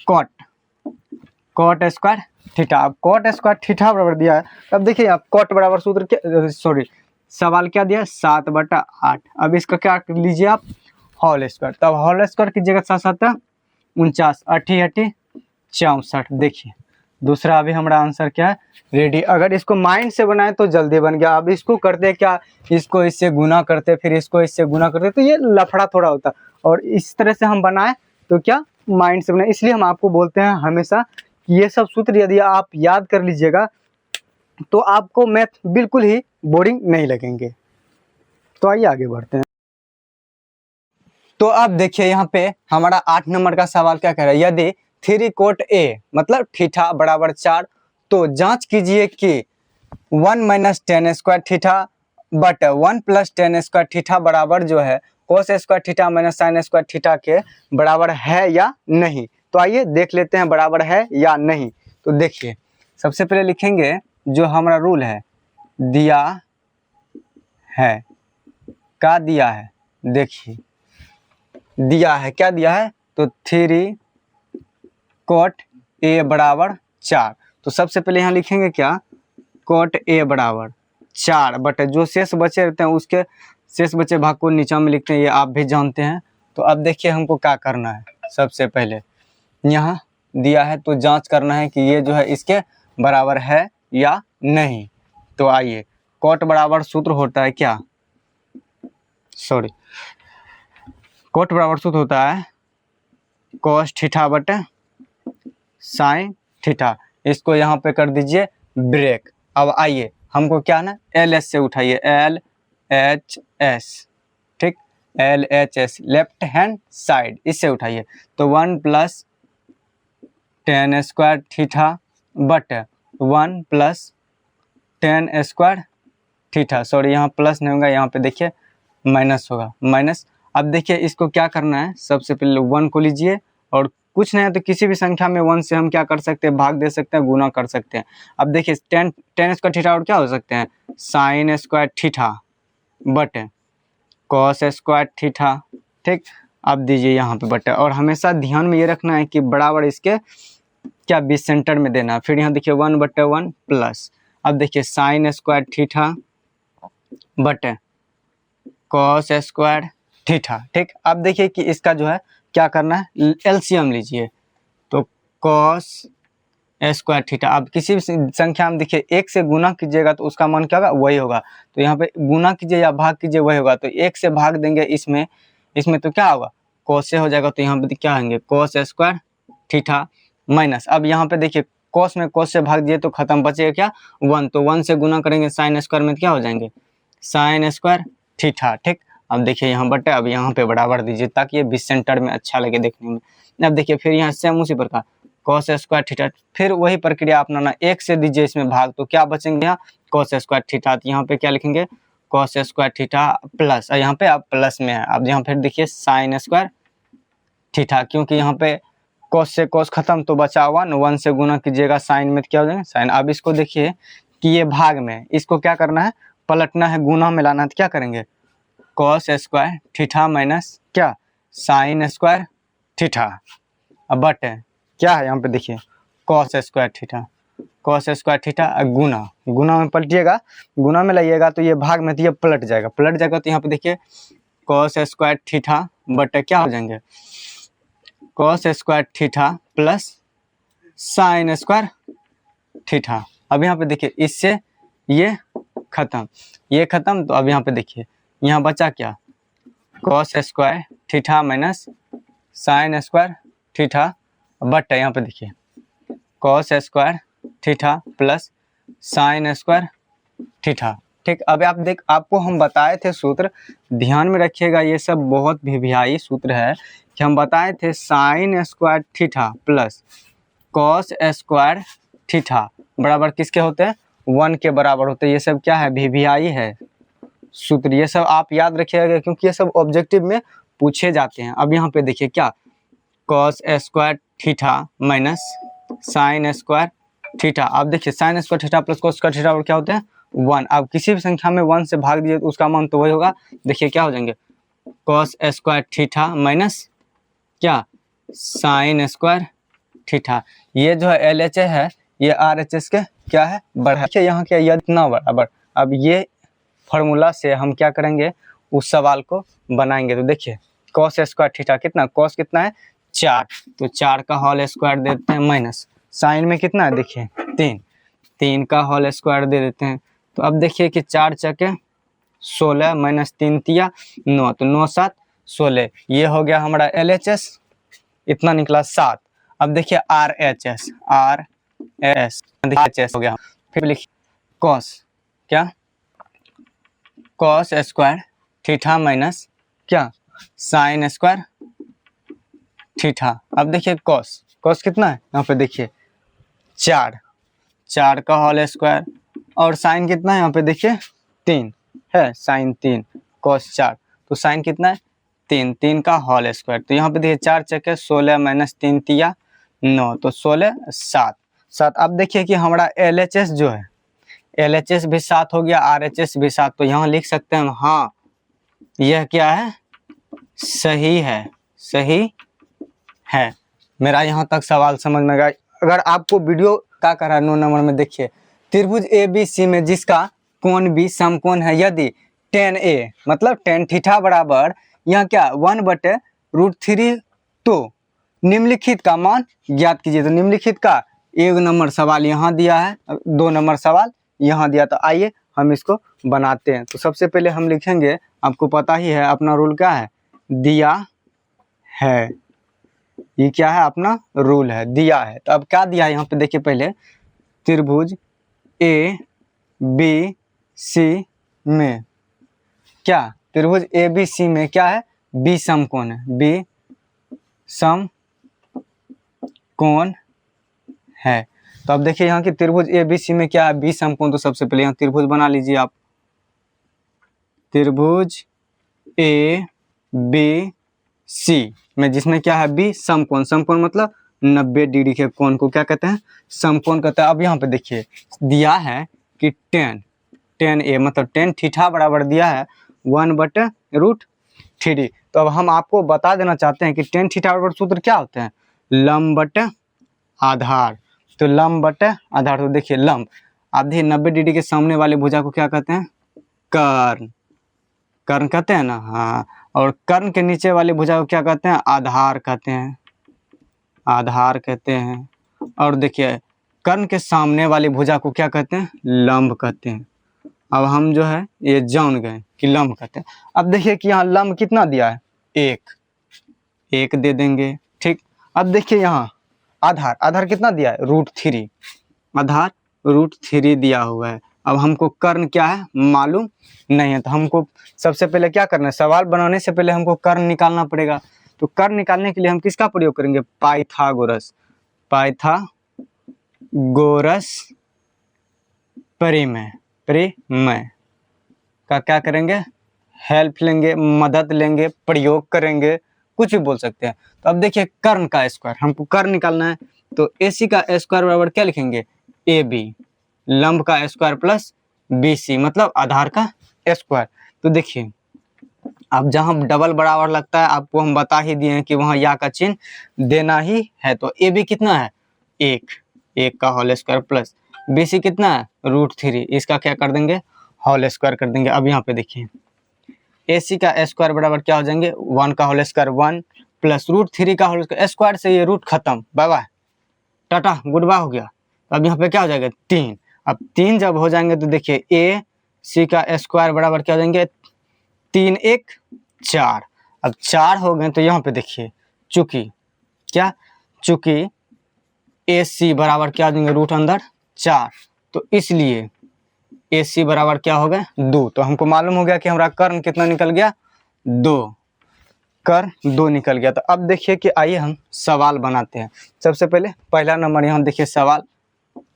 कॉट स्क्वायर थीटा। अब कॉट स्क्वायर थीटा बराबर दिया है। अब देखिए आप कॉट बराबर सूत्र क्या, सॉरी सवाल क्या दिया है, 7/8। अब इसका क्या कर लीजिए आप, होल स्क्वायर। तब होल स्क्वायर की जगह 7×7 49, 8×8 64। देखिए दूसरा अभी हमारा आंसर क्या है, रेडी। अगर इसको माइंड से बनाए तो जल्दी बन गया। अब इसको करते क्या, इसको इससे गुना करते, फिर इसको इससे गुना करते, तो ये लफड़ा थोड़ा होता। और इस तरह से हम बनाए तो क्या, माइंड से बनाए। इसलिए हम आपको बोलते हैं हमेशा कि ये सब सूत्र यदि आप याद कर लीजिएगा तो आपको मैथ बिल्कुल ही बोरिंग नहीं लगेंगे। तो आइए आगे बढ़ते हैं। तो अब देखिए यहाँ पे हमारा 8 नंबर का सवाल क्या कह रहा है, यदि 3 कोट ए मतलब थीटा बराबर 4, तो जांच कीजिए कि 1 minus ten square theta but 1 plus ten square theta बराबर जो है cos square theta minus sign square theta के बराबर है या नहीं। तो आइए देख लेते हैं बराबर है या नहीं। तो देखिए सबसे पहले लिखेंगे जो हमारा रूल है, दिया है, क्या दिया है, देखिए दिया है, क्या दिया है, तो 3 कोट ए बराबर 4। तो सबसे पहले यहाँ लिखेंगे क्या, कोट ए बराबर 4 बटे जो शेष बचे रहते हैं उसके शेष बचे भाग को नीचा में लिखते हैं, ये आप भी जानते हैं। तो अब देखिए हमको क्या करना है, सबसे पहले यहाँ दिया है तो जांच करना है कि ये जो है इसके बराबर है या नहीं। तो आइए, कोट बराबर सूत्र होता है क्या, सॉरी कोट बराबर सूत्र होता है कोस थीटा बटे साइन थीटा। इसको यहाँ पे कर दीजिए ब्रेक। अब आइए हमको क्या ना, एल एस से उठाइए, एल एच एस, ठीक, L H S left hand side, इससे उठाइए। तो 1 plus ten square theta but 1 plus ten square theta, sorry यहाँ प्लस नहीं होगा, यहाँ पे देखिए माइनस होगा, माइनस। अब देखिए इसको क्या करना है, सबसे पहले 1 को लीजिए और कुछ नहीं है तो किसी भी संख्या में 1 से हम क्या कर सकते हैं, भाग दे सकते हैं, गुना कर सकते हैं। अब देखिए टेन स्क्वायर थीटा और क्या हो सकते हैं, साइन स्क्वायर थीटा, बटे कॉस स्क्वायर थीटा। ठीक, अब दीजिए यहाँ पे बटे, और हमेशा ध्यान में ये रखना है कि बराबर इसके क्या बीच सेंटर में देना है। फिर यहाँ देखिए 1/1 प्लस, अब देखिए साइन स्क्वायर थीटा बटे कॉस स्क्वायर थीटा। ठीक, अब देखिए कि इसका जो है क्या करना है, एलसीएम लीजिए। तो कॉस स्क्वायर थीटा, अब किसी भी संख्या में देखिए एक से गुना कीजिएगा तो उसका मान क्या होगा, वही होगा। तो यहाँ पे गुना कीजिए या भाग कीजिए वही होगा। तो एक से भाग देंगे इसमें तो क्या होगा, कॉस से हो जाएगा। तो यहाँ पे क्या आएंगे, कॉस स्क्वायर थीटा माइनस, अब यहाँ पे देखिए कॉस में कॉस से भाग दिए तो खत्म, बचेगा क्या 1। तो 1 से गुना करेंगे साइन स्क्वायर में क्या हो जाएंगे, साइन स्क्वायर थीटा। ठीक, अब देखिए यहाँ बटे, अब यहाँ पे बराबर दीजिए ताकि ये बीच सेंटर में अच्छा लगे देखने में। अब देखिए फिर यहाँ सेम उसी प्रकार कॉस स्क्वायर थीटा, फिर वही प्रक्रिया अपनाना, एक से दीजिए इसमें भाग तो क्या बचेंगे यहाँ कॉस स्क्वायर थीटा। तो यहाँ पे क्या लिखेंगे, कॉस स्क्वायर थीटा प्लस, और यहाँ पे अब प्लस में है। अब यहाँ फिर देखिए साइन स्क्वायर थीटा, क्योंकि यहाँ पे कॉस से कॉस खत्म तो बचा 1 से गुना कीजिएगा साइन में तो क्या हो जाएगा साइन। अब इसको देखिए कि ये भाग में, इसको क्या करना है, पलटना है, गुना में लाना है। तो क्या करेंगे, कॉस स्क्वायर थीटा माइनस क्या साइन स्क्वायर थीटा। अब बटे क्या है यहाँ पे देखिए cos square theta, cos square theta गुना में पलटिएगा, गुना में लाइएगा तो ये भाग में तो ये पलट जाएगा तो यहाँ पे देखिए कॉस स्क्वायर थीटा बटे क्या हो जाएंगे, cos square theta plus sign square theta. अब यहाँ पे देखिए इससे ये खत्म, तो अब यहाँ पे देखिए यहाँ बचा क्या, cos square theta minus sign square theta but यहाँ पे देखिए cos square theta plus sign square theta. ठीक, अब आपको हम बताए थे सूत्र, ध्यान में रखिएगा, ये सब बहुत भिभियाई सूत्र है कि हम बताए थे sign square theta plus cos square theta बराबर किसके होते हैं, 1 के बराबर होते हैं। ये सब क्या है, भिभियाई है सूत्र, ये सब आप याद रखिएगा क्योंकि ये सब ऑब्जेक्टिव में पूछे जाते हैं। अब यहाँ पे देखिए क्या, cos square theta minus sign square theta. अब देखिए sign square theta plus cos square theta और क्या होते हैं 1। अब किसी भी संख्या में 1 से भाग दीजिए तो उसका मान तो वही होगा। देखिए क्या हो जाएंगे, कॉस स्क्वायर थीटा माइनस क्या साइन स्क्वायर थीटा। ये जो है LHS है, ये RHS के क्या है बड़ा है। यहाँ क्या यह इतना बराबर, अब ये फॉर्मूला से हम क्या करेंगे, उस सवाल को बनाएंगे। तो देखिए कॉस स्क्वायर थीटा कितना, कॉस कितना है 4, तो 4 का होल स्क्वायर दे देते हैं माइनस साइन में कितना है देखिए 3 का होल स्क्वायर दे देते हैं। तो अब देखिए कि 4 चके 16 माइनस 3 तिया 9, तो 9 7 16, ये हो गया हमारा LHS, इतना निकला 7। अब देखिए RHS हो गया, फिर लिखिए कॉस क्या, कॉस स्क्वायर थीटा माइनस क्या साइन स्क्वायर थीटा। अब देखिए कॉस कितना है, यहाँ पे देखिए 4 का होल स्क्वायर, और साइन कितना है यहाँ पे देखिए 3 है, साइन 3 कॉस 4, तो साइन कितना है 3 का होल स्क्वायर। तो यहाँ पे देखिए 4 चके 16 माइनस 3 तिया 9, तो 16 7। अब देखिए कि हमारा LHS जो है, LHS भी 7 हो गया, RHS भी 7, तो यहाँ लिख सकते हैं हम, हाँ यह क्या है सही है। मेरा यहाँ तक सवाल समझ में गया। अगर आपको वीडियो क्या कर रहा है 9 नंबर में देखिए, त्रिभुज ABC में जिसका कोण B समकोण है, यदि tan A मतलब tan थीटा बराबर यहाँ क्या 1/√3, तो निम्नलिखित का मान ज्ञात कीजिए। तो निम्नलिखित का 1 नंबर सवाल यहाँ दिया है, 2 नंबर सवाल यहाँ दिया। तो आइए हम इसको बनाते हैं। तो सबसे पहले हम लिखेंगे, आपको पता ही है अपना रूल क्या है, दिया है, ये क्या है अपना रूल है, दिया है। तो अब क्या दिया है यहाँ पे देखिए, पहले त्रिभुज ABC में क्या, त्रिभुज ABC में क्या है B समकोण है, B समकोण है। तो अब देखिए यहाँ की त्रिभुज ABC में क्या है B समकोण। तो सबसे पहले यहाँ त्रिभुज बना लीजिए आप, त्रिभुज ABC में जिसमें क्या है B समकोण, समकोण मतलब 90 डिग्री के कोण को क्या कहते हैं समकोण कहते हैं। अब यहाँ पे देखिए दिया है कि tan A मतलब tan थीटा बराबर दिया है 1/√3। तो अब हम आपको बता देना चाहते हैं कि टेन थीटा बराबर सूत्र क्या होते हैं, लंब बटे आधार। तो लंब बटे आधार, तो देखिए लंब, आप देखिए 90 डिग्री के सामने वाले भुजा को क्या कहते हैं, कर्ण। कर्ण कहते हैं ना, हाँ। और कर्ण के नीचे वाले भुजा को क्या कहते हैं, आधार कहते हैं, आधार कहते हैं। और देखिए कर्ण के सामने वाली भुजा को क्या कहते हैं, लंब कहते हैं। अब हम जो है ये जान गए कि लंब कहते हैं। अब देखिए कि यहाँ लंब कितना दिया है, एक दे देंगे, ठीक। अब देखिए यहाँ आधार, आधार कितना दिया है, √3, आधार √3 दिया हुआ है। अब हमको कर्ण क्या है मालूम नहीं है, तो हमको सबसे पहले क्या करना है, सवाल बनाने से पहले हमको कर्ण निकालना पड़ेगा। तो कर्ण निकालने के लिए हम किसका प्रयोग करेंगे, पाइथागोरस, पाइथागोरस परिमेय, परिमेय का क्या करेंगे, हेल्प लेंगे, मदद लेंगे, प्रयोग करेंगे, कुछ भी बोल सकते हैं। तो अब देखिए कर्ण का स्क्वायर, हमको कर्ण निकालना है, तो AC का स्क्वायर बराबर क्या लिखेंगे, AB, लंब का स्क्वायर प्लस BC मतलब आधार का स्क्वायर। तो देखिए अब जहां डबल बराबर लगता है आपको हम बता ही दिए हैं कि वहां या का चिन्ह देना ही है। तो AB कितना है, एक का होल स्क्वायर प्लस BC कितना है, √3, इसका क्या कर देंगे, होल स्क्वायर कर देंगे। अब यहाँ पे देखिए AC का स्क्वायर बराबर क्या हो जाएंगे, 1 का होल स्क्वायर 1 प्लस √3 का होल स्क्वायर, स्क्वायर से ये रूट खत्म, bye bye tata goodbye हो गया। अब यहाँ पे क्या हो जाएगा, 3। अब 3 जब हो जाएंगे तो देखिए AC का स्क्वायर बराबर क्या हो जाएंगे, 3 1 4। अब 4 हो गए तो यहाँ पे देखिए चूंकि क्या, चूंकि AC बराबर क्या हो जाएंगे, रूट अंदर 4, तो इसलिए AC बराबर क्या हो गया, 2। तो हमको मालूम हो गया कि हमारा कर्ण कितना निकल गया, 2, कर्ण 2 निकल गया। तो अब देखिए कि आइए हम सवाल बनाते हैं। सबसे पहले पहला नंबर यहाँ देखिए सवाल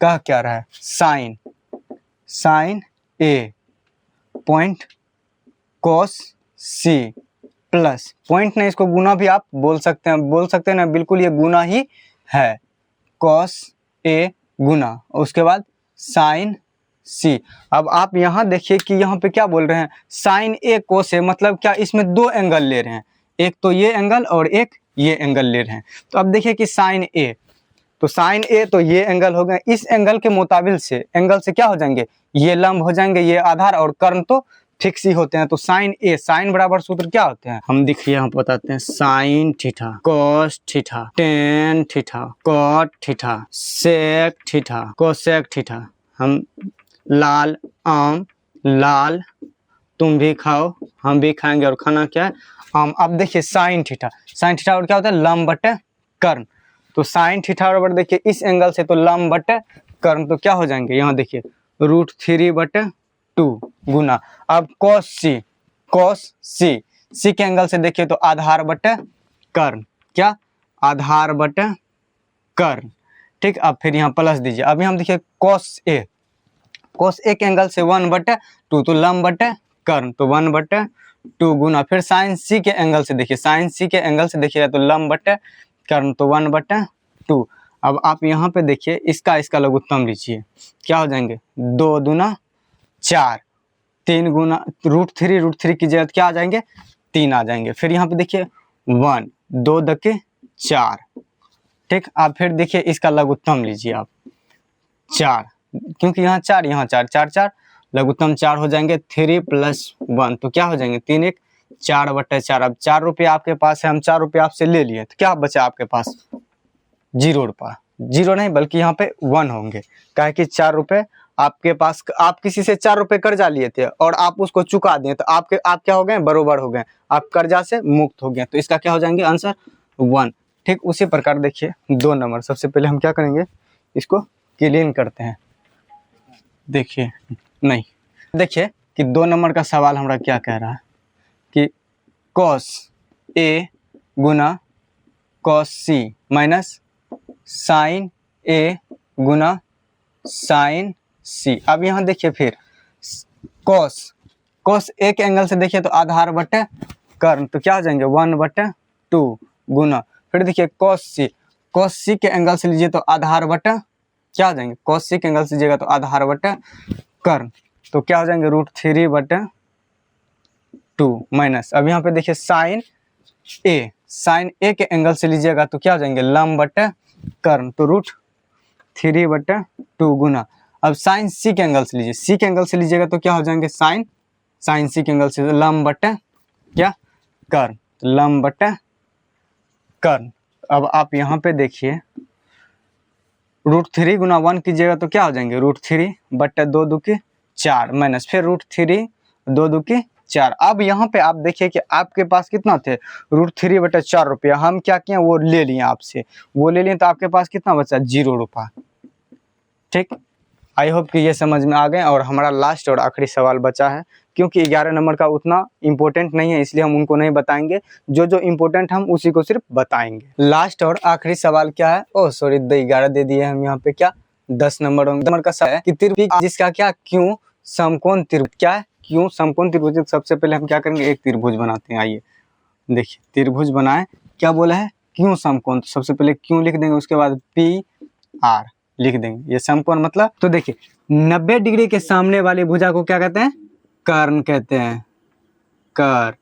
कह क्या रहा है, sine A point cos C plus, point नहीं इसको गुना भी आप बोल सकते हैं ना, बिल्कुल ये गुना ही है, कॉस A गुना उसके बाद साइन C। अब आप यहाँ देखिए कि यहाँ पे क्या बोल रहे हैं, साइन A कोस A, मतलब क्या इसमें 2 एंगल ले रहे हैं, एक तो ये एंगल और एक ये एंगल ले रहे हैं। तो अब देखिए कि साइन A, तो साइन A तो ये एंगल हो गए, इस एंगल के मुताबिल से एंगल से क्या हो जाएंगे, ये लंब हो जाएंगे, ये आधार, और कर्ण तो फिक्स ही होते हैं। तो साइन A, साइन बराबर सूत्र क्या होते हैं, हम देखिए यहाँ बताते हैं, sine theta cos theta tan theta cot theta sec theta cosec theta. हम लाल आम लाल, तुम भी खाओ हम भी खाएंगे, और खाना क्या है, आम। अब देखिए साइन थीटा, साइन थीटा और क्या होता है, लंब बटे कर्ण। तो साइन थीटा बराबर देखिए इस एंगल से तो लंब बटे कर्ण, तो क्या हो जाएंगे, यहाँ देखिए √3/2 गुना। अब कॉस C के एंगल से देखिए तो आधार बटे कर्ण, क्या आधार बटे कर्ण, ठीक। अब फिर यहाँ प्लस दीजिए। अब यहाँ देखिए कॉस A के एंगल से 1/2, तो लंब बटे कर्ण, तो 1/2 गुना, फिर साइन C के एंगल से देखिए, साइन C के एंगल से देखिएगा तो लंब बटे कर्ण, तो 1/2। अब आप यहाँ पे देखिए इसका लघुत्तम लीजिए, क्या हो जाएंगे, 2 दूना 4, 3 गुना √3 की जगह क्या आ जाएंगे, 3 आ जाएंगे। फिर यहाँ पे देखिए 1 2 दके 4, ठीक। अब फिर देखिए इसका लघुत्तम लीजिए आप 4, क्योंकि यहाँ 4 यहाँ 4 4 4, लघुत्तम 4 हो जाएंगे, 3 + 1 तो क्या हो जाएंगे, 3 1 4/4। अब 4 रुपये आपके पास है, हम 4 रुपये आपसे ले लिए, तो क्या बचा आपके पास, 0 रुपया, 0 नहीं बल्कि यहाँ पे 1 होंगे, क्या है कि 4 रुपये आपके पास, आप किसी से 4 रुपये कर्जा लिए थे और आप उसको चुका दिए, तो आप क्या हो गए, बरोबर हो गए, आप कर्जा से मुक्त हो गए, तो इसका क्या हो जाएंगे आंसर 1, ठीक। उसी प्रकार देखिए 2 नंबर, सबसे पहले हम क्या करेंगे, इसको क्लीन करते हैं। देखिए नहीं, देखिए कि 2 नंबर का सवाल हमारा क्या कह रहा है कि कॉस A गुना cos C minus sine A गुना साइन C। अब यहाँ देखिए फिर कॉस A के एंगल से देखिए तो आधार बटे कर्ण, तो क्या हो जाएंगे 1/2 गुना, फिर देखिए कॉस C के एंगल से लीजिए तो आधार बटे क्या हो जाएंगे, कॉस C के एंगल से लीजिएगा तो आधार बटे कर्ण, तो क्या हो जाएंगे √3/2 2 माइनस, अब यहाँ पे देखिए साइन ए के एंगल से लीजिएगा तो क्या हो जाएंगे, लंब बटे कर्ण, तो √3/2 गुना। अब साइन सी के एंगल से लीजिए, सी के एंगल से लीजिएगा तो क्या हो जाएंगे, साइन सी के एंगल से लंब बटे क्या, कर्ण, तो लंब बटे कर्ण। अब आप यहाँ पे देखिए √3 गुना 1 कीजिएगा तो क्या हो जाएंगे, √3/2 दूकी 4 माइनस फिर √3 2 दूकी 4। अब यहाँ पे आप देखिए कि आपके पास कितना थे, √3/4 रुपया, हम क्या किए वो ले लिए आपसे, वो ले लिए तो आपके पास कितना बचा, 0 रुपया। ठीक, आई होप कि ये समझ में आ गए। और हमारा लास्ट और आखिरी सवाल बचा है, क्योंकि 11 नंबर का उतना इम्पोर्टेंट नहीं है इसलिए हम उनको नहीं बताएंगे, जो जो इम्पोर्टेंट हम उसी को सिर्फ बताएंगे। लास्ट और आखिरी सवाल क्या है, ओह सॉरी 11 दे दिए हम यहाँ पे, क्या 10 नंबर का सवाल है कि त्रिभुज जिसका क्या क्यों समकोण त्रिभुज, क्या है क्यों समकोण त्रिभुज। सबसे पहले हम क्या करेंगे, एक त्रिभुज बनाते हैं। आइए देखिए त्रिभुज बनाए, क्या बोला है, क्यों समकोण, तो सबसे पहले क्यों लिख देंगे, उसके बाद PR लिख देंगे, ये समकोण मतलब। तो देखिए 90 डिग्री के सामने वाली भुजा को क्या कहते हैं, कर्ण कहते हैं, कर्ण।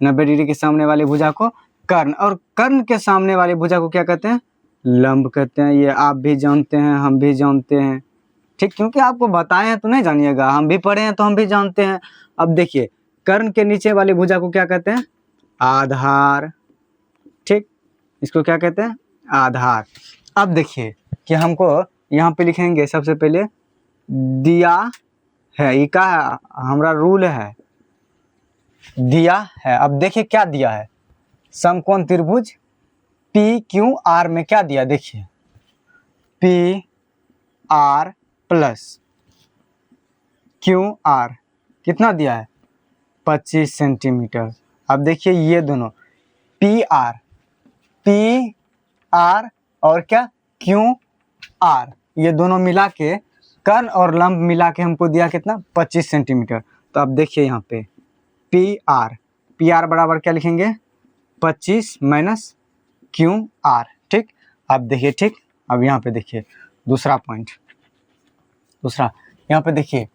90 डिग्री के सामने वाली भुजा को कर्ण, और कर्ण के सामने वाली भुजा को क्या कहते हैं, लंब कहते हैं। ये आप भी जानते हैं, हम भी जानते हैं, ठीक, क्योंकि आपको बताए हैं तो नहीं जानिएगा, हम भी पढ़े हैं तो हम भी जानते हैं। अब देखिए कर्ण के नीचे वाली भुजा को क्या कहते हैं, आधार, ठीक, इसको क्या कहते हैं, आधार। अब देखिए कि हमको यहाँ पे लिखेंगे, सबसे पहले दिया है, ये क्या है, हमारा रूल है, दिया है। अब देखिए क्या दिया है, समकोण त्रिभुज PQR में क्या दिया, देखिए PR प्लस QR कितना दिया है, 25 सेंटीमीटर। अब देखिए ये दोनों PR और क्या QR, ये दोनों मिला के कर्ण और लंब मिला के हमको दिया कितना, 25 सेंटीमीटर। तो अब देखिए यहाँ पे PR बराबर क्या लिखेंगे, 25 माइनस QR, ठीक। अब देखिए, ठीक, अब यहाँ पे देखिए दूसरा पॉइंट, दूसरा यहाँ पे देखिए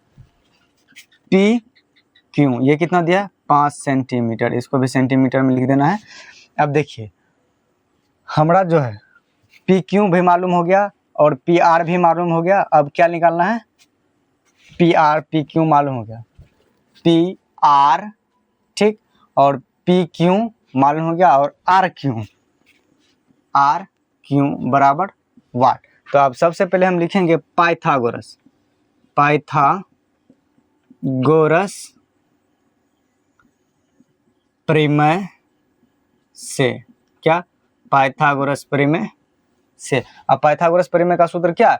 PQ ये कितना दिया है, 5 सेंटीमीटर, इसको भी सेंटीमीटर में लिख देना है। अब देखिए हमारा जो है PQ भी मालूम हो गया और PR भी मालूम हो गया। अब क्या निकालना है, PQ मालूम हो गया, PR, ठीक, और PQ मालूम हो गया, और RQ बराबर वाट। तो अब सबसे पहले हम लिखेंगे पाइथागोरस प्रमेय से, क्या, पाइथागोरस प्रमेय से। अब पाइथागोरस प्रमेय का सूत्र क्या,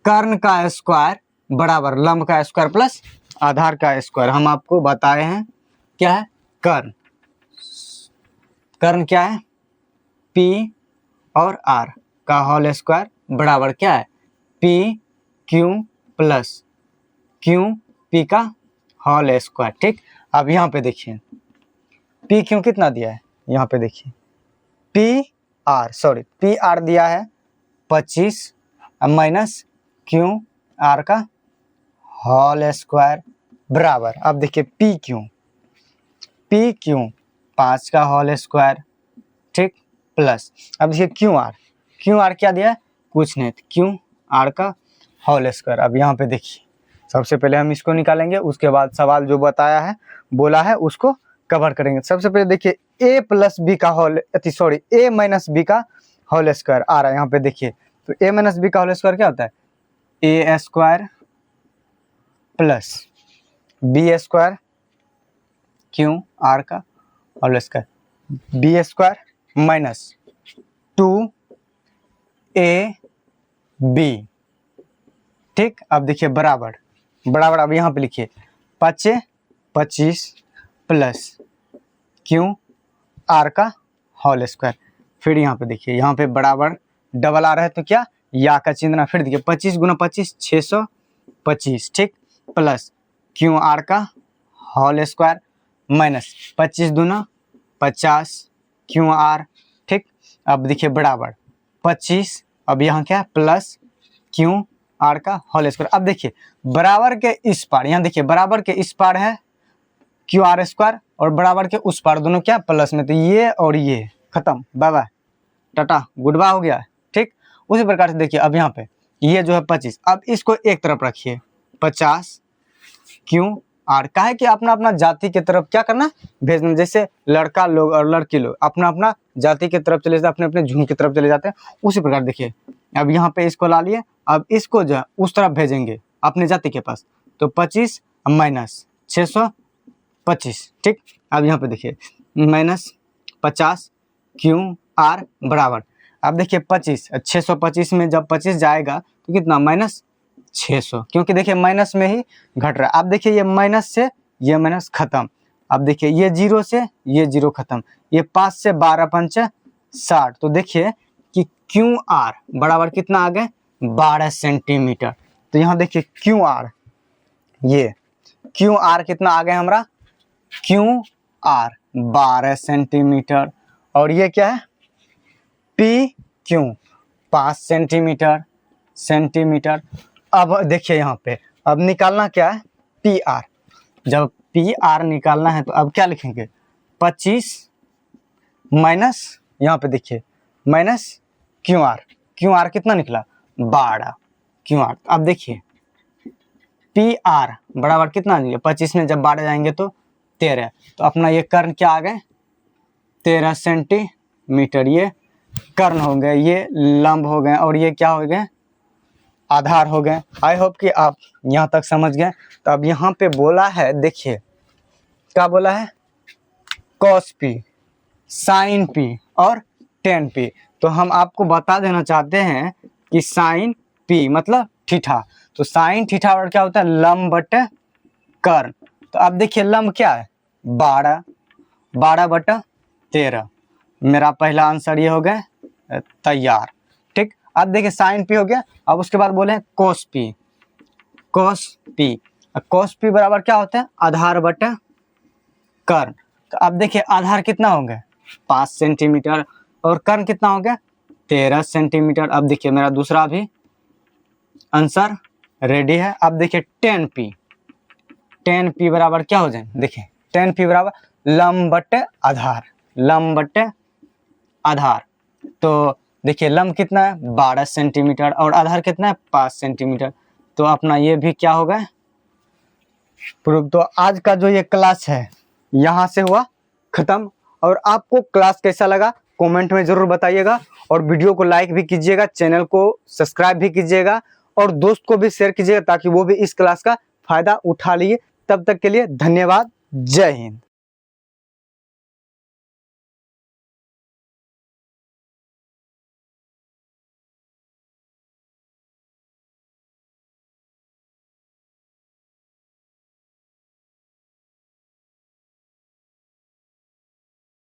कर्ण का स्क्वायर बराबर लंब का स्क्वायर प्लस आधार का स्क्वायर। हम आपको बताए हैं क्या है, कर्ण क्या है, P और R का होल स्क्वायर बराबर क्या है, PQ प्लस QP का होल स्क्वायर, ठीक। अब यहाँ पे देखिए PQ कितना दिया है, यहाँ पे देखिए PR दिया है 25 माइनस QR का होल स्क्वायर बराबर, अब देखिए PQ 5 का होल स्क्वायर, ठीक, प्लस अब देखिए QR क्या दिया है, कुछ नहीं, QR का होल स्क्वायर। अब यहाँ पे देखिए सबसे पहले हम इसको निकालेंगे, उसके बाद सवाल जो बताया है बोला है उसको कवर करेंगे। सबसे पहले देखिए A प्लस B का होल, A माइनस B का होल स्क्वायर आ रहा है यहाँ पे देखिए, तो A माइनस B का होल स्क्वायर क्या होता है, A square plus B square QR का whole square, B square minus 2AB, ठीक। अब देखिए बराबर अब यहाँ पे लिखिए 25 प्लस QR का होल स्क्वायर। फिर यहाँ पे देखिए, यहाँ पे बराबर डबल आ रहा है तो क्या, या का चिन्ह, फिर देखिए 25 गुना 25 625, ठीक, प्लस QR का होल स्क्वायर माइनस 25 दूना 50 QR, ठीक। अब देखिए बराबर 25, अब यहाँ क्या प्लस QR का होल स्क्वायर। अब देखिए बराबर के इस पार, यहाँ देखिए बराबर के इस पार है QR स्क्वायर और बराबर के उस पार, दोनों क्या प्लस में, तो ये और ये खत्म, bye bye tata goodbye हो गया। ठीक, उसी प्रकार से देखिए अब यहाँ पे ये जो है 25, अब इसको एक तरफ रखिए 50 क्यों आर, काहे कि अपना अपना जाति की तरफ क्या करना भेजना, जैसे लड़का लोग और लड़की लोग अपना अपना जाति की तरफ चले जाते, अपने अपने झुंड की तरफ चले जाते हैं, उसी प्रकार देखिए अब यहाँ पे इसको ला लिए, अब इसको जो है उस तरफ भेजेंगे अपने जाति के पास, तो 25 माइनस 625। ठीक, अब यहाँ पे देखिए -50 क्यू आर बराबर, अब देखिए 25 625 में जब 25 जाएगा तो कितना -600, क्योंकि देखिए माइनस में ही घट रहा है। अब देखिए ये माइनस से ये माइनस खत्म, अब देखिए ये 0 से ये 0 खत्म, ये 5 से 12 पंच 60, तो देखिए कि क्यू आर बराबर कितना आ गए 12 सेंटीमीटर। तो यहाँ देखिए क्यू आर, ये क्यू आर कितना आ गया हमारा, क्यू आर 12 सेंटीमीटर, और ये क्या है पी क्यू 5 सेंटीमीटर। अब देखिए यहाँ पे अब निकालना क्या है पी आर, जब पी आर निकालना है तो अब क्या लिखेंगे 25 माइनस, यहाँ पे देखिए माइनस क्यू आर कितना निकला 12 क्यू आर। अब देखिए पी आर बराबर कितना निकले 25 में जब 12 जाएंगे तो 13, तो अपना ये कर्ण क्या आ गए 13 सेंटीमीटर, ये कर्ण हो गए, ये लंब हो गए, और ये क्या हो गए आधार हो गए। आई होप कि आप यहाँ तक समझ गए। तो अब यहाँ पे बोला है, देखिए क्या बोला है कॉस पी, साइन पी और टेन पी। तो हम आपको बता देना चाहते हैं कि साइन पी मतलब थीटा, तो साइन थीटा और क्या होता है लंब बटे कर्ण। तो अब देखिए लंब क्या है 12 बटा 13, मेरा पहला आंसर ये हो गया तैयार। ठीक, अब देखिए साइन पी हो गया, अब उसके बाद बोले कोस पी, कोस पी बराबर क्या होता है आधार बटा कर्ण। तो अब देखिए आधार कितना हो गया 5 सेंटीमीटर और कर्ण कितना हो गया 13 सेंटीमीटर। अब देखिए मेरा दूसरा भी आंसर रेडी है। अब देखिए 10p बराबर क्या हो जाए, देखिए 10p बराबर लंब बटे आधार। तो देखिए लंब कितना है 12 सेंटीमीटर और आधार कितना है 5 सेंटीमीटर। तो अपना ये भी क्या होगा प्रूफ। तो आज का जो ये क्लास है यहाँ से हुआ खत्म। और आपको क्लास कैसा लगा कमेंट में जरूर बताइएगा, और वीडियो को लाइक भी कीजिएगा, चैनल को सब्सक्राइब भी कीजिएगा, और दोस्त को भी शेयर कीजिएगा ताकि वो भी इस क्लास का फायदा उठा लिए। तब तक के लिए धन्यवाद, जय हिंद।